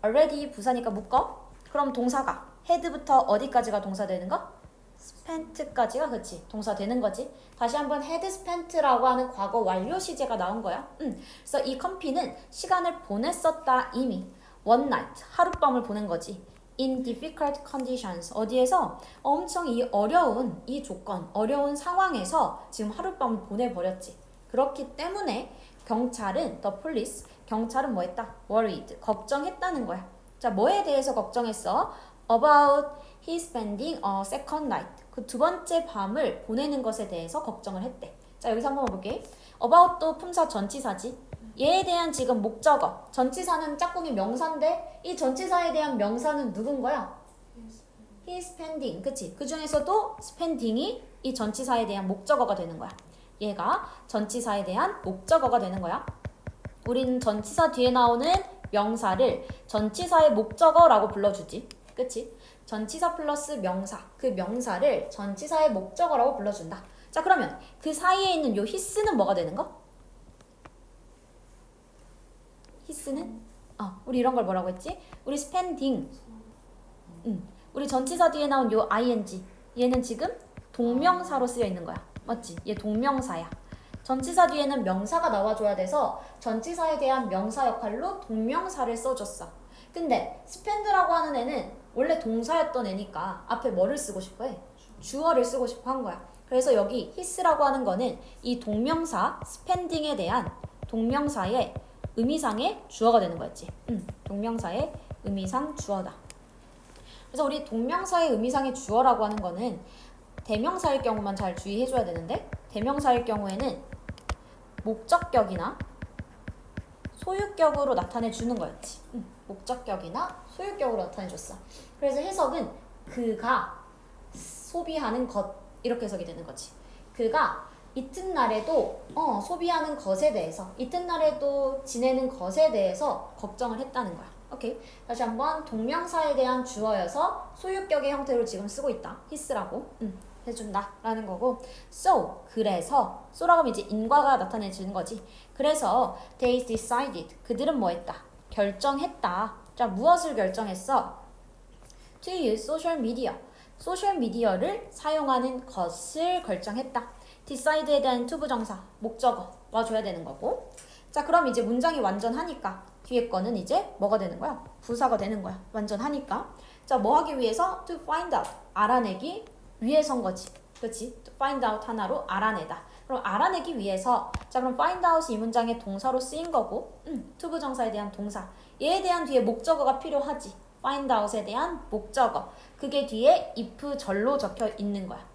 already 부사니까 묶어. 그럼 동사가 head부터 어디까지가 동사 되는 거? spent까지가 그치 동사 되는 거지. 다시 한번 had spent라고 하는 과거 완료 시제가 나온 거야. 그래서 이 컴피는 시간을 보냈었다 이미. one night 하룻밤을 보낸 거지. in difficult conditions 어디에서 엄청 이 어려운 이 조건 어려운 상황에서 지금 하룻밤을 보내버렸지. 그렇기 때문에 경찰은 the police 경찰은 뭐 했다? worried 걱정했다는 거야. 자, 뭐에 대해서 걱정했어? about he spending a second night 그 두 번째 밤을 보내는 것에 대해서 걱정을 했대. 자, 여기서 한번 볼게. about도 품사 전치사지. 얘에 대한 지금 목적어 전치사는 짝꿍이 명사인데 이 전치사에 대한 명사는 누군 거야? he spending 그치? 그 중에서도 spending이 이 전치사에 대한 목적어가 되는 거야. 얘가 전치사에 대한 목적어가 되는 거야. 우리는 전치사 뒤에 나오는 명사를 전치사의 목적어라고 불러주지. 그치? 전치사 플러스 명사 그 명사를 전치사의 목적어라고 불러준다. 자, 그러면 그 사이에 있는 요 히스는 뭐가 되는 거? 히스는? 우리 이런 걸 뭐라고 했지? 우리 spending 우리 전치사 뒤에 나온 요 ing 얘는 지금 동명사로 쓰여 있는 거야. 맞지? 얘 동명사야. 전치사 뒤에는 명사가 나와줘야 돼서 전치사에 대한 명사 역할로 동명사를 써줬어. 근데 spend라고 하는 애는 원래 동사였던 애니까 앞에 뭐를 쓰고 싶어 해? 주어를 쓰고 싶어 한 거야. 그래서 여기 his라고 하는 거는 이 동명사 spending에 대한 동명사의 의미상의 주어가 되는 거였지. 동명사의 의미상 주어다. 그래서 우리 동명사의 의미상의 주어라고 하는 거는 대명사일 경우만 잘 주의해줘야 되는데 대명사일 경우에는 목적격이나 소유격으로 나타내주는 거였지. 목적격이나 소유격으로 나타내줬어. 그래서 해석은 그가 소비하는 것 이렇게 해석이 되는 거지. 그가 이튿날에도 소비하는 것에 대해서 이튿날에도 지내는 것에 대해서 걱정을 했다는 거야. 오케이. 다시 한번 동명사에 대한 주어여서 소유격의 형태로 지금 쓰고 있다. his라고 해준다 라는 거고. So 그래서 so라고 하면 이제 인과가 나타내주는 거지. 그래서 they decided 그들은 뭐 했다? 결정했다. 자, 무엇을 결정했어? To use social media 소셜미디어를 사용하는 것을 결정했다. decide에 대한 to 부정사 목적어 와줘야 되는 거고. 자, 그럼 이제 문장이 완전하니까 뒤에 거는 이제 뭐가 되는 거야? 부사가 되는 거야. 완전하니까. 자, 뭐 하기 위해서? to find out 알아내기 위해서인 거지. 그렇지? to find out 하나로 알아내다. 그럼 알아내기 위해서. 자, 그럼 find out이 이 문장의 동사로 쓰인 거고 to 부정사에 대한 동사 얘에 대한 뒤에 목적어가 필요하지. find out에 대한 목적어 그게 뒤에 if 절로 적혀 있는 거야.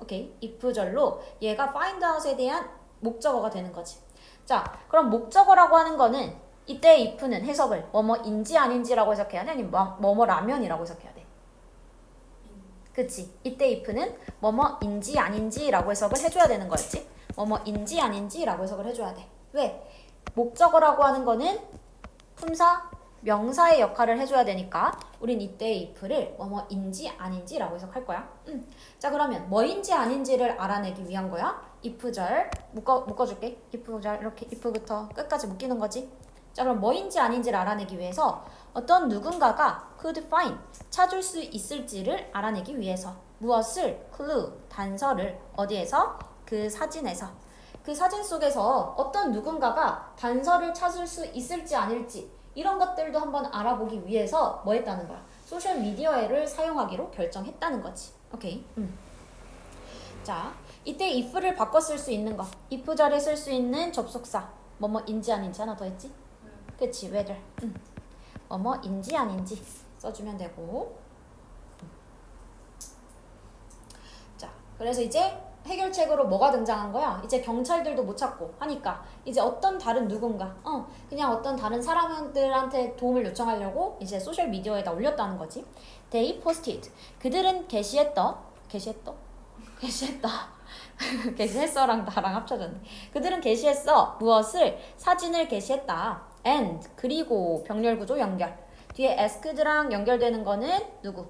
오케이? if 절로 얘가 find out에 대한 목적어가 되는 거지. 자, 그럼 목적어라고 하는 거는 이때 if는 해석을 뭐뭐인지 아닌지라고 해석해야 돼? 아니면 뭐뭐라면이라고 해석해야 돼? 그치? 이때 if는 뭐뭐인지 아닌지라고 해석을 해줘야 되는 거였지? 뭐뭐인지 아닌지라고 해석을 해줘야 돼. 왜? 목적어라고 하는 거는 품사, 명사의 역할을 해줘야 되니까 우린 이때 if를 뭐뭐인지 아닌지라고 해석할 거야. 자, 그러면 뭐인지 아닌지를 알아내기 위한 거야. if절 묶어줄게. if절 이렇게 if부터 끝까지 묶이는 거지. 자, 그럼 뭐인지 아닌지를 알아내기 위해서 어떤 누군가가 could find 찾을 수 있을지를 알아내기 위해서 무엇을? clue 단서를 어디에서? 그 사진에서. 그 사진 속에서 어떤 누군가가 단서를 찾을 수 있을지 아닐지 이런 것들도 한번 알아보기 위해서 뭐 했다는 거야? 소셜미디어를 사용하기로 결정했다는 거지. 오케이. 자, 이때 if를 바꿔 쓸 수 있는 거. if 절에 쓸 수 있는 접속사. 뭐뭐인지 아닌지 하나 더 했지? 그치, whether. 뭐뭐인지 아닌지 써주면 되고. 자, 그래서 이제 해결책으로 뭐가 등장한 거야? 이제 경찰들도 못 찾고 하니까 이제 어떤 다른 누군가 그냥 어떤 다른 사람들한테 도움을 요청하려고 이제 소셜 미디어에다 올렸다는 거지. They posted. 그들은 게시했다. 게시했어랑 나랑 합쳐졌네. 그들은 게시했어. 무엇을? 사진을 게시했다. And 그리고 병렬 구조 연결. 뒤에 ask드랑 연결되는 거는 누구?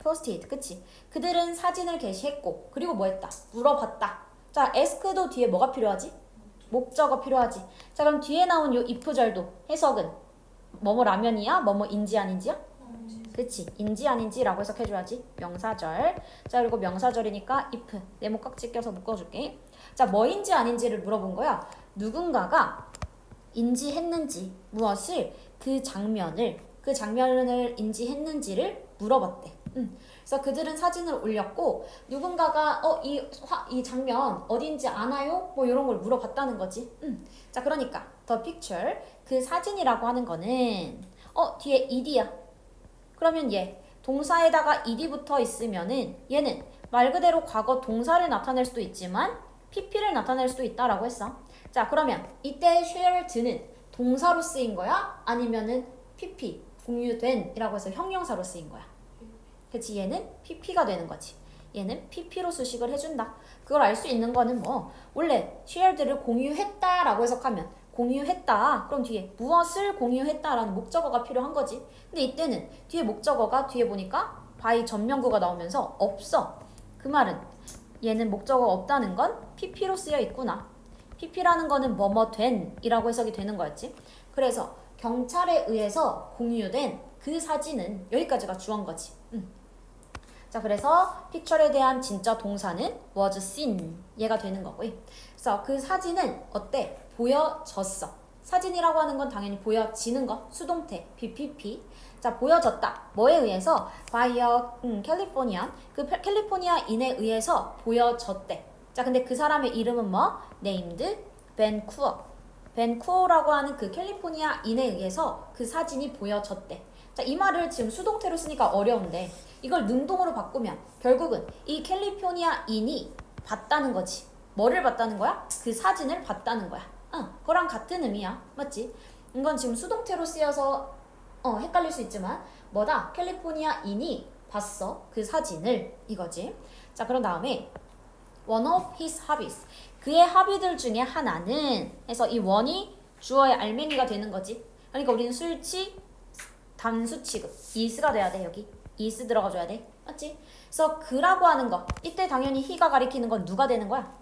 posted. 그치? 그들은 사진을 게시했고 그리고 뭐 했다? 물어봤다. 자, ask도 뒤에 뭐가 필요하지? 목적어 필요하지. 자, 그럼 뒤에 나온 요 if절도 해석은 뭐뭐라면이야? 뭐뭐인지 아닌지야? 그치? 인지 아닌지라고 해석해줘야지. 명사절. 자, 그리고 명사절이니까 if. 네모 깍지 껴서 묶어줄게. 자, 뭐인지 아닌지를 물어본 거야. 누군가가 인지했는지 무엇을 그 장면을 인지했는지를 물어봤대. 그래서 그들은 사진을 올렸고 누군가가 이 장면 어딘지 아나요? 뭐 이런 걸 물어봤다는 거지. 자, 그러니까 the picture 그 사진이라고 하는 거는 뒤에 ed야. 그러면 얘 동사에다가 ed 붙어 있으면은 얘는 말 그대로 과거 동사를 나타낼 수도 있지만 pp를 나타낼 수도 있다라고 했어. 자, 그러면 이때 shared는 동사로 쓰인 거야? 아니면은 pp 공유된이라고 해서 형용사로 쓰인 거야? 그치? 얘는 pp가 되는 거지. 얘는 pp로 수식을 해준다. 그걸 알 수 있는 거는 뭐 원래 shared를 공유했다라고 해석하면 공유했다. 그럼 뒤에 무엇을 공유했다라는 목적어가 필요한 거지. 근데 이때는 뒤에 목적어가 뒤에 보니까 by 전명구가 나오면서 없어. 그 말은 얘는 목적어가 없다는 건 pp로 쓰여 있구나. pp라는 거는 뭐뭐 된이라고 해석이 되는 거였지. 그래서 경찰에 의해서 공유된 그 사진은 여기까지가 주어인 거지. 자, 그래서 picture에 대한 진짜 동사는 was seen 얘가 되는 거고요. 그래서 그 사진은 어때? 보여졌어. 사진이라고 하는 건 당연히 보여지는 거. 수동태 BPP. 자, 보여졌다. 뭐에 의해서? by a 캘리포니안. 그 캘리포니아인에 의해서 보여졌대. 자, 근데 그 사람의 이름은 뭐? named 벤쿠어. 벤쿠어라고 하는 그 캘리포니아인에 의해서 그 사진이 보여졌대. 자, 이 말을 지금 수동태로 쓰니까 어려운데 이걸 능동으로 바꾸면 결국은 이 캘리포니아인이 봤다는 거지. 뭐를 봤다는 거야? 그 사진을 봤다는 거야. 그거랑 같은 의미야. 맞지? 이건 지금 수동태로 쓰여서 헷갈릴 수 있지만 뭐다? 캘리포니아인이 봤어. 그 사진을 이거지. 자, 그런 다음에 one of his hobbies. 그의 합의들 중에 하나는 해서 이 one이 주어의 알맹이가 되는 거지. 그러니까 우리는 수일치 단수 취급. is가 돼야 돼. 여기. is 들어가줘야 돼. 맞지? 그래서 그라고 하는 거. 이때 당연히 he가 가리키는 건 누가 되는 거야?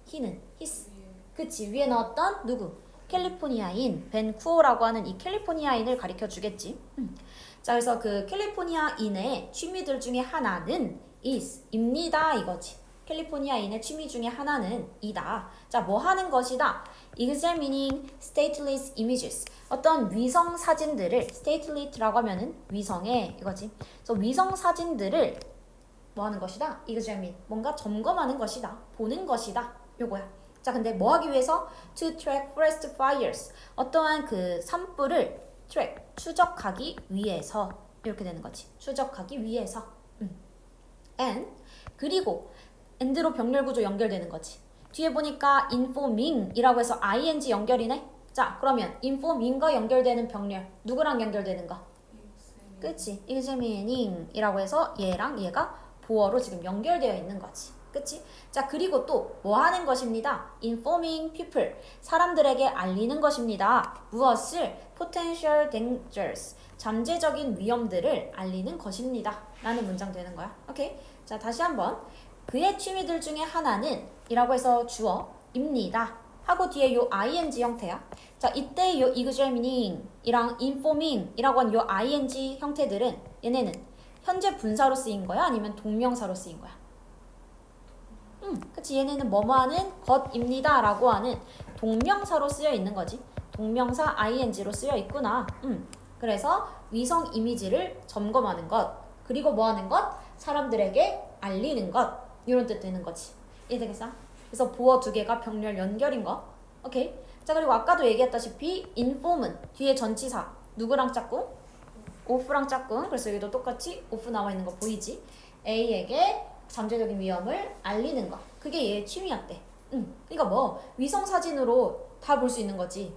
he는. his. 그치. 위에 나왔던 누구? 캘리포니아인. 벤쿠어라고 하는 이 캘리포니아인을 가리켜 주겠지. 자, 그래서 그 캘리포니아인의 취미들 중에 하나는 is. 입니다. 이거지. 캘리포니아인의 취미 중에 하나는 이다. 자, 뭐 하는 것이다? examining stateless images. 어떤 위성 사진들을 stateless라고 하면은 위성의 이거지. 그래서 위성 사진들을 뭐 하는 것이다? examine. 뭔가 점검하는 것이다. 보는 것이다. 요거야. 자, 근데 뭐 하기 위해서? to track forest fires. 어떠한 그 산불을 track, 추적하기 위해서 이렇게 되는 거지. 추적하기 위해서. and 그리고 and로 병렬 구조 연결되는 거지. 뒤에 보니까 informing이라고 해서 ing 연결이네. 자, 그러면 informing과 연결되는 병렬 누구랑 연결되는가? 그치? examining이라고 해서 얘랑 얘가 보어로 지금 연결되어 있는 거지. 그치? 자, 그리고 또 뭐 하는 것입니다? informing people. 사람들에게 알리는 것입니다. 무엇을? potential dangers. 잠재적인 위험들을 알리는 것입니다. 라는 문장 되는 거야. 오케이? 자, 다시 한번. 그의 취미들 중에 하나는 이라고 해서 주어입니다. 하고 뒤에 요 ing 형태야. 자, 이때 요 examining이랑 informing이라고 하는 요 ing 형태들은 얘네는 현재 분사로 쓰인 거야? 아니면 동명사로 쓰인 거야? 그치. 얘네는 뭐뭐 하는 것입니다 라고 하는 동명사로 쓰여 있는 거지. 동명사 ing로 쓰여 있구나. 그래서 위성 이미지를 점검하는 것, 그리고 뭐 하는 것? 사람들에게 알리는 것. 이런 뜻 되는 거지. 이해되겠어? 그래서 보어 두 개가 병렬 연결인 거. 오케이? 자, 그리고 아까도 얘기했다시피 inform은 뒤에 전치사 누구랑 짝꿍? off랑 짝꿍. 그래서 여기도 똑같이 off 나와 있는 거 보이지? A에게 잠재적인 위험을 알리는 거. 그게 얘의 취미였대. 그러니까 뭐 위성 사진으로 다 볼 수 있는 거지.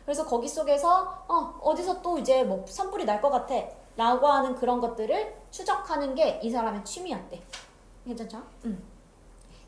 그래서 거기 속에서 어디서 또 이제 뭐 산불이 날 것 같아 라고 하는 그런 것들을 추적하는 게 이 사람의 취미였대. 괜찮죠?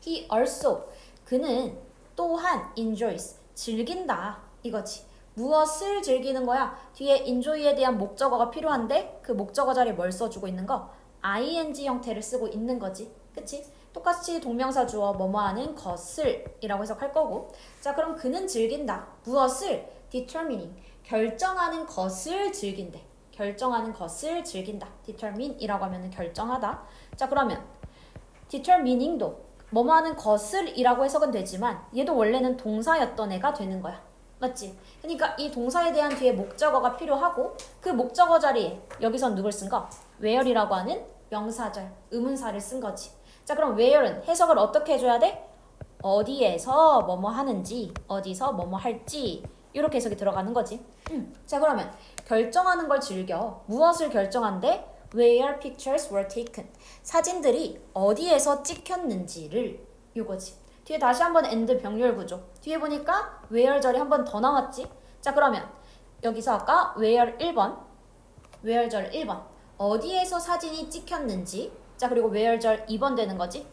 He also 그는 또한 enjoys 즐긴다 이거지. 무엇을 즐기는 거야? 뒤에 enjoy에 대한 목적어가 필요한데 그 목적어 자리에 뭘 써주고 있는 거? ing 형태를 쓰고 있는 거지. 그치? 똑같이 동명사 주어 뭐뭐 하는 것을 이라고 해석할 거고. 자, 그럼 그는 즐긴다. 무엇을? determining 결정하는 것을 즐긴대. 결정하는 것을 즐긴다. determine 이라고 하면 결정하다. 자, 그러면 determining도 뭐뭐 하는 것을 이라고 해석은 되지만 얘도 원래는 동사였던 애가 되는 거야. 맞지? 그러니까 이 동사에 대한 뒤에 목적어가 필요하고 그 목적어 자리에 여기선 누굴 쓴 거? where이라고 하는 명사절, 의문사를 쓴 거지. 자, 그럼 where는 해석을 어떻게 해줘야 돼? 어디에서 뭐뭐 하는지, 어디서 뭐뭐 할지 이렇게 해석이 들어가는 거지. 자, 그러면 결정하는 걸 즐겨. 무엇을 결정한대? Where pictures were taken. 사진들이 어디에서 찍혔는지를 요거지. 뒤에 다시 한번 and 병렬 구조. 뒤에 보니까 where 절이 한 번 더 나왔지. 자, 그러면 여기서 아까 where 1번 where 절 1번 어디에서 사진이 찍혔는지. 자, 그리고 where 절 2번 되는 거지.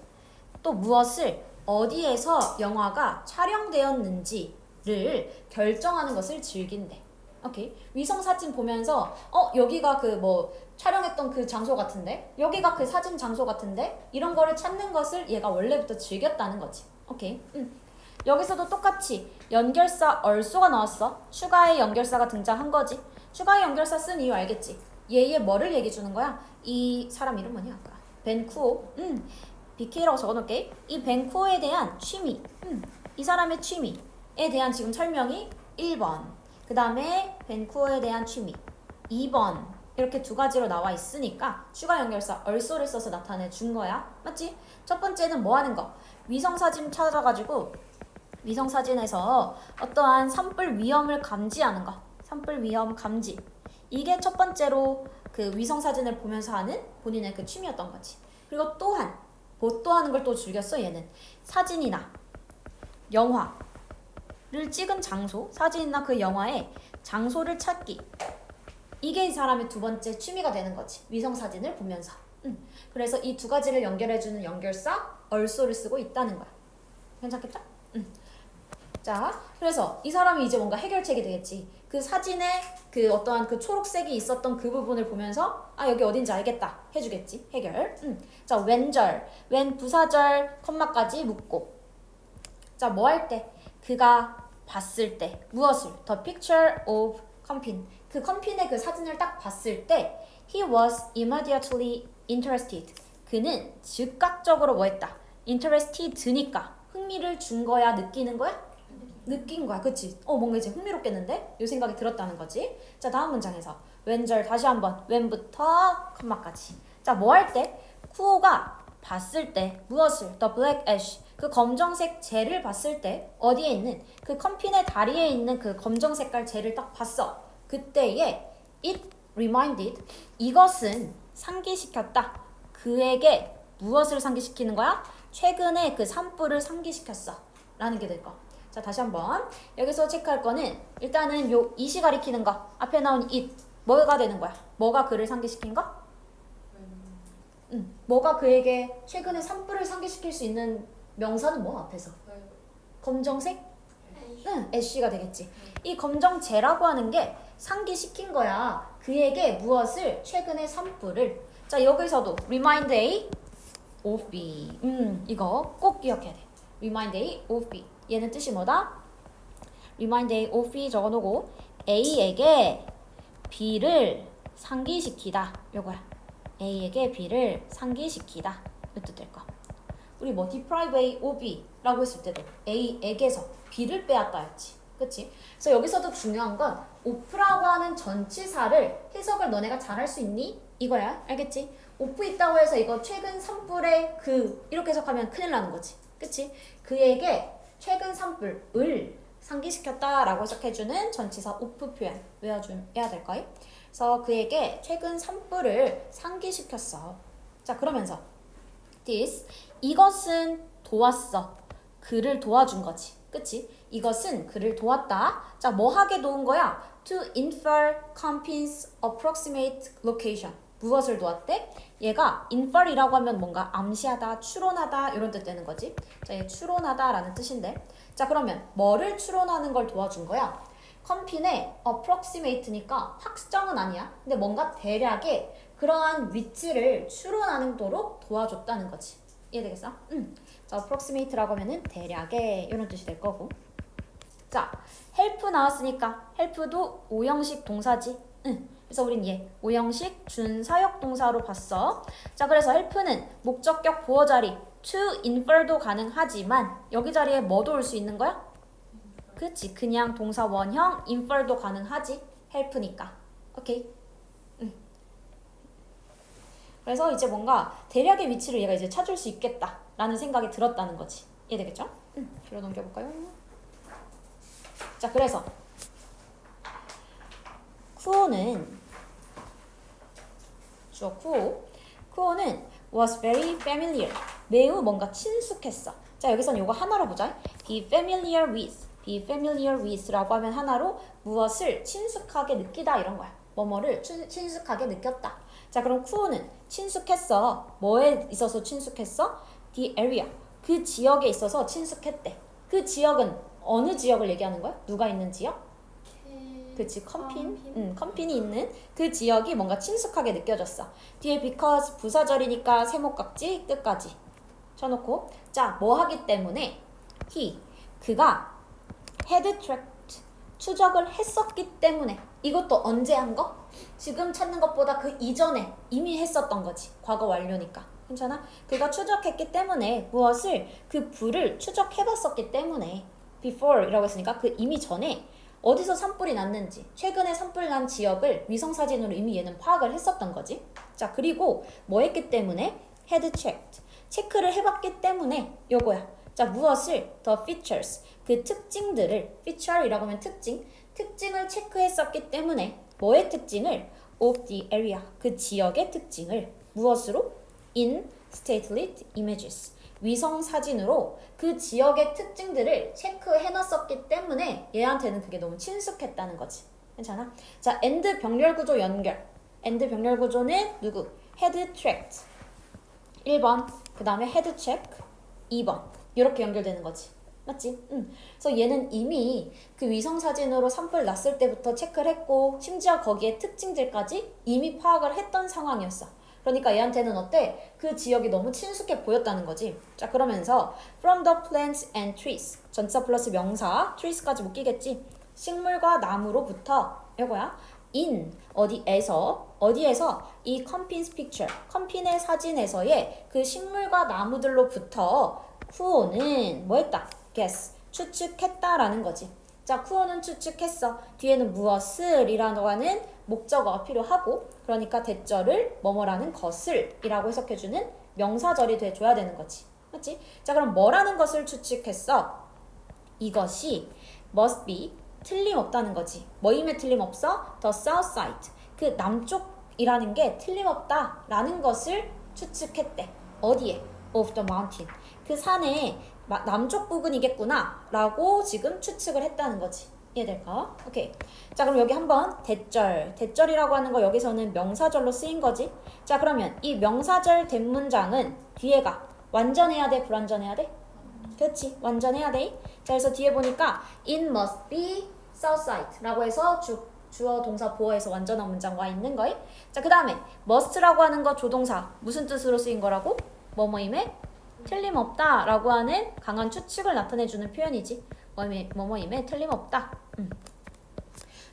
또 무엇을 어디에서 영화가 촬영되었는지를 결정하는 것을 즐긴대. 오케이. 위성 사진 보면서 여기가 그 뭐 촬영했던 그 장소 같은데, 여기가 그 사진 장소 같은데, 이런 거를 찾는 것을 얘가 원래부터 즐겼다는 거지. 오케이. 여기서도 똑같이 연결사 also가 나왔어. 추가의 연결사가 등장한 거지. 추가의 연결사 쓴 이유 알겠지? 얘의 뭐를 얘기해 주는 거야? 이 사람 이름 뭐냐 아까? 벤쿠오. BK라고 적어놓을게. 이 벤쿠오에 대한 취미. 이 사람의 취미에 대한 지금 설명이 1번. 그 다음에 벤쿠어에 대한 취미 2번 이렇게 두 가지로 나와 있으니까 추가 연결사 also를 써서 나타내 준 거야. 맞지? 첫 번째는 뭐 하는 거? 위성사진 찾아가지고 위성사진에서 어떠한 산불 위험을 감지하는 거. 산불 위험 감지. 이게 첫 번째로 그 위성사진을 보면서 하는 본인의 그 취미였던 거지. 그리고 또한 뭐 또 하는 걸 또 즐겼어 얘는. 사진이나 영화를 찍은 장소, 사진이나 그 영화의 장소를 찾기. 이게 이 사람의 두 번째 취미가 되는 거지. 위성사진을 보면서. 그래서 이 두 가지를 연결해주는 연결사 also를 쓰고 있다는 거야. 괜찮겠죠? 자, 그래서 이 사람이 이제 뭔가 해결책이 되겠지. 그 사진에 그 어떠한 그 초록색이 있었던 그 부분을 보면서 여기 어딘지 알겠다 해주겠지. 해결. 자, when절, when 부사절 컴마까지 묶고. 자, 뭐 할 때? 그가 봤을 때 무엇을? The picture of 컴핀. 그 컴핀의 그 사진을 딱 봤을 때 he was immediately interested. 그는 즉각적으로 뭐 했다? interested니까 흥미를 준 거야? 느끼는 거야? 느낀 거야. 그치? 뭔가 이제 흥미롭겠는데? 이 생각이 들었다는 거지. 자, 다음 문장에서 왼절 다시 한번 when부터 컴마까지. 자, 뭐 할 때? 쿠오가 봤을 때 무엇을? The black ash. 그 검정색 젤을 봤을 때 어디에 있는? 그 컴핀의 다리에 있는 그 검정 색깔 젤을 딱 봤어. 그때에 it reminded. 이것은 상기시켰다. 그에게 무엇을 상기시키는 거야? 최근에 그 산불을 상기시켰어. 라는 게 될 거. 자, 다시 한번 여기서 체크할 거는 일단은 요 it이 가리키는 거 앞에 나온 it 뭐가 되는 거야? 뭐가 그를 상기시킨 거? 뭐가 그에게 최근에 산불을 상기시킬 수 있는 명사는 뭐 앞에서? 검정색? 응, 애쉬가 되겠지. 이 검정재라고 하는 게 상기시킨 거야. 그에게 무엇을? 최근에 산불을. 자, 여기서도 remind A of B. 이거 꼭 기억해야 돼. remind A of B. 얘는 뜻이 뭐다? remind A of B 적어놓고 A에게 B를 상기시키다. 요거야. A에게 B를 상기시키다. 이 뜻 될 거. 우리 뭐 deprive A of B라고 했을 때도 A에게서 B를 빼앗다 했지. 그치? 그래서 여기서도 중요한 건 of라고 하는 전치사를 해석을 너네가 잘할 수 있니? 이거야. 알겠지? of 있다고 해서 이거 최근 산불의 그 이렇게 해석하면 큰일 나는 거지. 그치? 그에게 최근 산불을 상기시켰다라고 해석해주는 전치사 of 표현 외워야 될 거예요. 그래서 그에게 최근 산불을 상기시켰어. 자, 그러면서 this 이것은 도왔어. 그를 도와준 거지. 그치? 이것은 그를 도왔다. 자, 뭐 하게 도운 거야? To infer Compton's approximate location. 무엇을 도왔대? 얘가 infer이라고 하면 뭔가 암시하다, 추론하다 이런 뜻 되는 거지. 자, 얘 추론하다라는 뜻인데. 자, 그러면 뭐를 추론하는 걸 도와준 거야? 컴핀의 approximate니까 확정은 아니야. 근데 뭔가 대략의 그러한 위치를 추론하는 도록 도와줬다는 거지. 이해되겠어? 자, approximate라고 하면은 대략의 이런 뜻이 될 거고. 자, help 나왔으니까 help도 오형식 동사지. 그래서 우린 얘 오형식 준사역 동사로 봤어. 자, 그래서 help는 목적격 보어 자리 to infer도 가능하지만 여기 자리에 뭐도 올 수 있는 거야? 그치, 그냥 동사 원형 infer도 가능하지. help니까. 오케이. 그래서 이제 뭔가 대략의 위치를 얘가 이제 찾을 수 있겠다라는 생각이 들었다는 거지. 이해되겠죠? 뒤로 넘겨볼까요? 자, 그래서 쿠오는 주어 쿠오는 was very familiar. 매우 뭔가 친숙했어. 자, 여기선 요거 하나로 보자. be familiar with라고 하면 하나로 무엇을 친숙하게 느끼다 이런 거야. 뭐뭐를 친숙하게 느꼈다. 자, 그럼 쿠오는 친숙했어. 뭐에 있어서 친숙했어? the area. 그 지역에 있어서 친숙했대. 그 지역은 어느 지역을 얘기하는 거야? 누가 있는 지역? 그치, 컴핀. 컴핀이 있는 그 지역이 뭔가 친숙하게 느껴졌어. 뒤에 because 부사절이니까 세모깍지 끝까지 쳐놓고, 자, 뭐 하기 때문에? 그가 had tracked 추적을 했었기 때문에. 이것도 언제 한 거? 지금 찾는 것보다 그 이전에 이미 했었던 거지. 과거 완료니까. 괜찮아? 그가 추적했기 때문에 무엇을? 그 부를 추적해봤었기 때문에 before이라고 했으니까 그 이미 전에 어디서 산불이 났는지 최근에 산불 난 지역을 위성사진으로 이미 얘는 파악을 했었던 거지. 자, 그리고 뭐 했기 때문에? had checked 체크를 해봤기 때문에 요거야. 자, 무엇을? the features 그 특징들을 feature이라고 하면 특징을 체크했었기 때문에 뭐의 특징을? of the area 그 지역의 특징을 무엇으로? in satellite images 위성 사진으로 그 지역의 특징들을 체크해놨었기 때문에 얘한테는 그게 너무 친숙했다는 거지. 괜찮아? 자, and 병렬 구조 연결. and 병렬 구조는 누구? had tracked 1번, 그 다음에 had check 2번 이렇게 연결되는 거지. 맞지? 그래서 얘는 이미 그 위성 사진으로 산불 났을 때부터 체크를 했고 심지어 거기에 특징들까지 이미 파악을 했던 상황이었어. 그러니까 얘한테는 어때? 그 지역이 너무 친숙해 보였다는 거지. 자, 그러면서 from the plants and trees 전치사 플러스 명사 trees까지 묶이겠지. 식물과 나무로부터 이거야. in 어디에서 이 컴핀's picture 컴핀의 사진에서의 그 식물과 나무들로부터 쿠오는 뭐 했다? guess 추측했다라는 거지. 자, 쿠오는 추측했어. 뒤에는 무엇을 이라고 하는 목적어가 필요하고 그러니까 대절을 뭐뭐라는 것을 이라고 해석해주는 명사절이 돼줘야 되는 거지. 맞지? 자, 그럼 뭐라는 것을 추측했어? 이것이 must be 틀림없다는 거지. 뭐임에 틀림없어? the south side 그 남쪽이라는 게 틀림없다라는 것을 추측했대. 어디에? of the mountain 그 산의 남쪽 부분이겠구나 라고 지금 추측을 했다는 거지. 이해될까? 오케이. 자, 그럼 여기 한번 대절이라고 하는 거 여기서는 명사절로 쓰인 거지. 자, 그러면 이 명사절 된 문장은 뒤에가 완전해야 돼? 불완전해야 돼? 그렇지, 완전해야 돼. 자, 그래서 뒤에 보니까 it must be south side 라고 해서 주어 동사 보어에서 완전한 문장 와 있는 거이. 자, 그 다음에 must라고 하는 거 조동사 무슨 뜻으로 쓰인 거라고? 뭐뭐임에 틀림없다 라고 하는 강한 추측을 나타내주는 표현이지. 뭐뭐임에 틀림없다.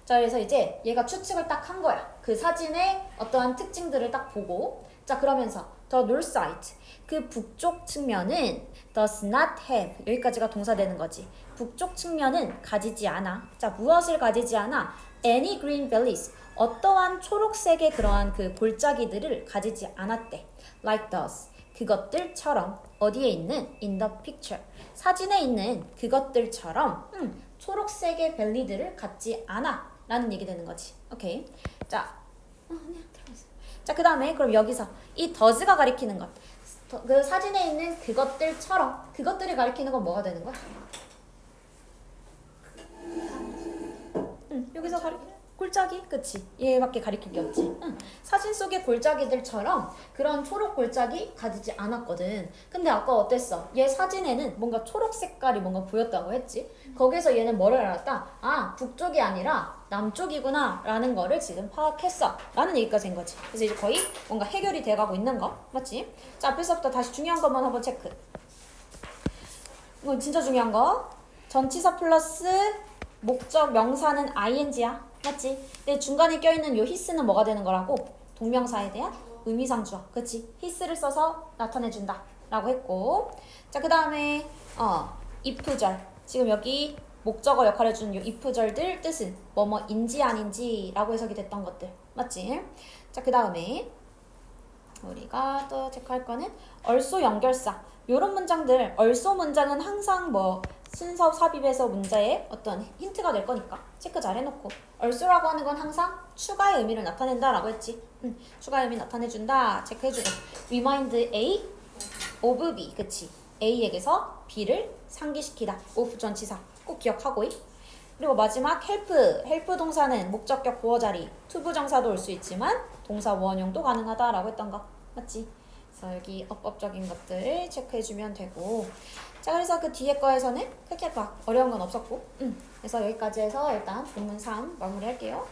자, 그래서 이제 얘가 추측을 딱 한 거야. 그 사진의 어떠한 특징들을 딱 보고. 자, 그러면서 the north side 그 북쪽 측면은 does not have 여기까지가 동사 되는 거지. 북쪽 측면은 가지지 않아. 자, 무엇을 가지지 않아? any green valleys 어떠한 초록색의 그러한 그 골짜기들을 가지지 않았대. like those 그것들처럼 어디에 있는? in the picture 사진에 있는 그것들처럼 초록색의 밸리들을 갖지 않아 라는 얘기 되는 거지. 오케이. 자, 자, 그 다음에 그럼 여기서 이 does가 가리키는 것 그 사진에 있는 그것들처럼 그것들을 가리키는 건 뭐가 되는 거야? 응, 여기서 골짜기? 그치? 얘밖에 가리킬 게 없지. 응. 사진 속의 골짜기들처럼 그런 초록 골짜기 가지지 않았거든. 근데 아까 어땠어? 얘 사진에는 뭔가 초록 색깔이 뭔가 보였다고 했지. 거기서 얘는 뭐를 알았다? 아, 북쪽이 아니라 남쪽이구나 라는 거를 지금 파악했어 라는 얘기까지 된 거지. 그래서 이제 거의 뭔가 해결이 돼가고 있는 거 맞지? 자, 앞에서부터 다시 중요한 것만 한번 체크. 이건 진짜 중요한 거. 전치사 플러스 목적 명사는 ing야. 맞지? 근데 중간에 껴있는 요 히스는 뭐가 되는 거라고? 동명사에 대한 의미상주어. 그치? 히스를 써서 나타내준다 라고 했고, 자, 그 다음에 if절. 지금 여기 목적어 역할을 해주는 요 if절들 뜻은 뭐뭐인지 아닌지 라고 해석이 됐던 것들. 맞지? 자, 그 다음에 우리가 또 체크할 거는 얼소 연결사. 요런 문장들, 얼소 문장은 항상 뭐 순서 삽입에서 문제에 어떤 힌트가 될 거니까 체크 잘 해놓고, 얼소라고 하는 건 항상 추가의 의미를 나타낸다 라고 했지. 추가의 의미 나타내준다 체크해주고, remind A of B. 그치? A에게서 B를 상기시키다. of 전치사 꼭 기억하고. 그리고 마지막 help 동사는 목적격 보어자리 투부정사도 올 수 있지만 동사 원형도 가능하다라고 했던 거 맞지? 그래서 여기 어법적인 것들 체크해주면 되고, 자, 그래서 그 뒤에 거에서는 크게 막 어려운 건 없었고, 그래서 여기까지 해서 일단 본문 3 마무리할게요.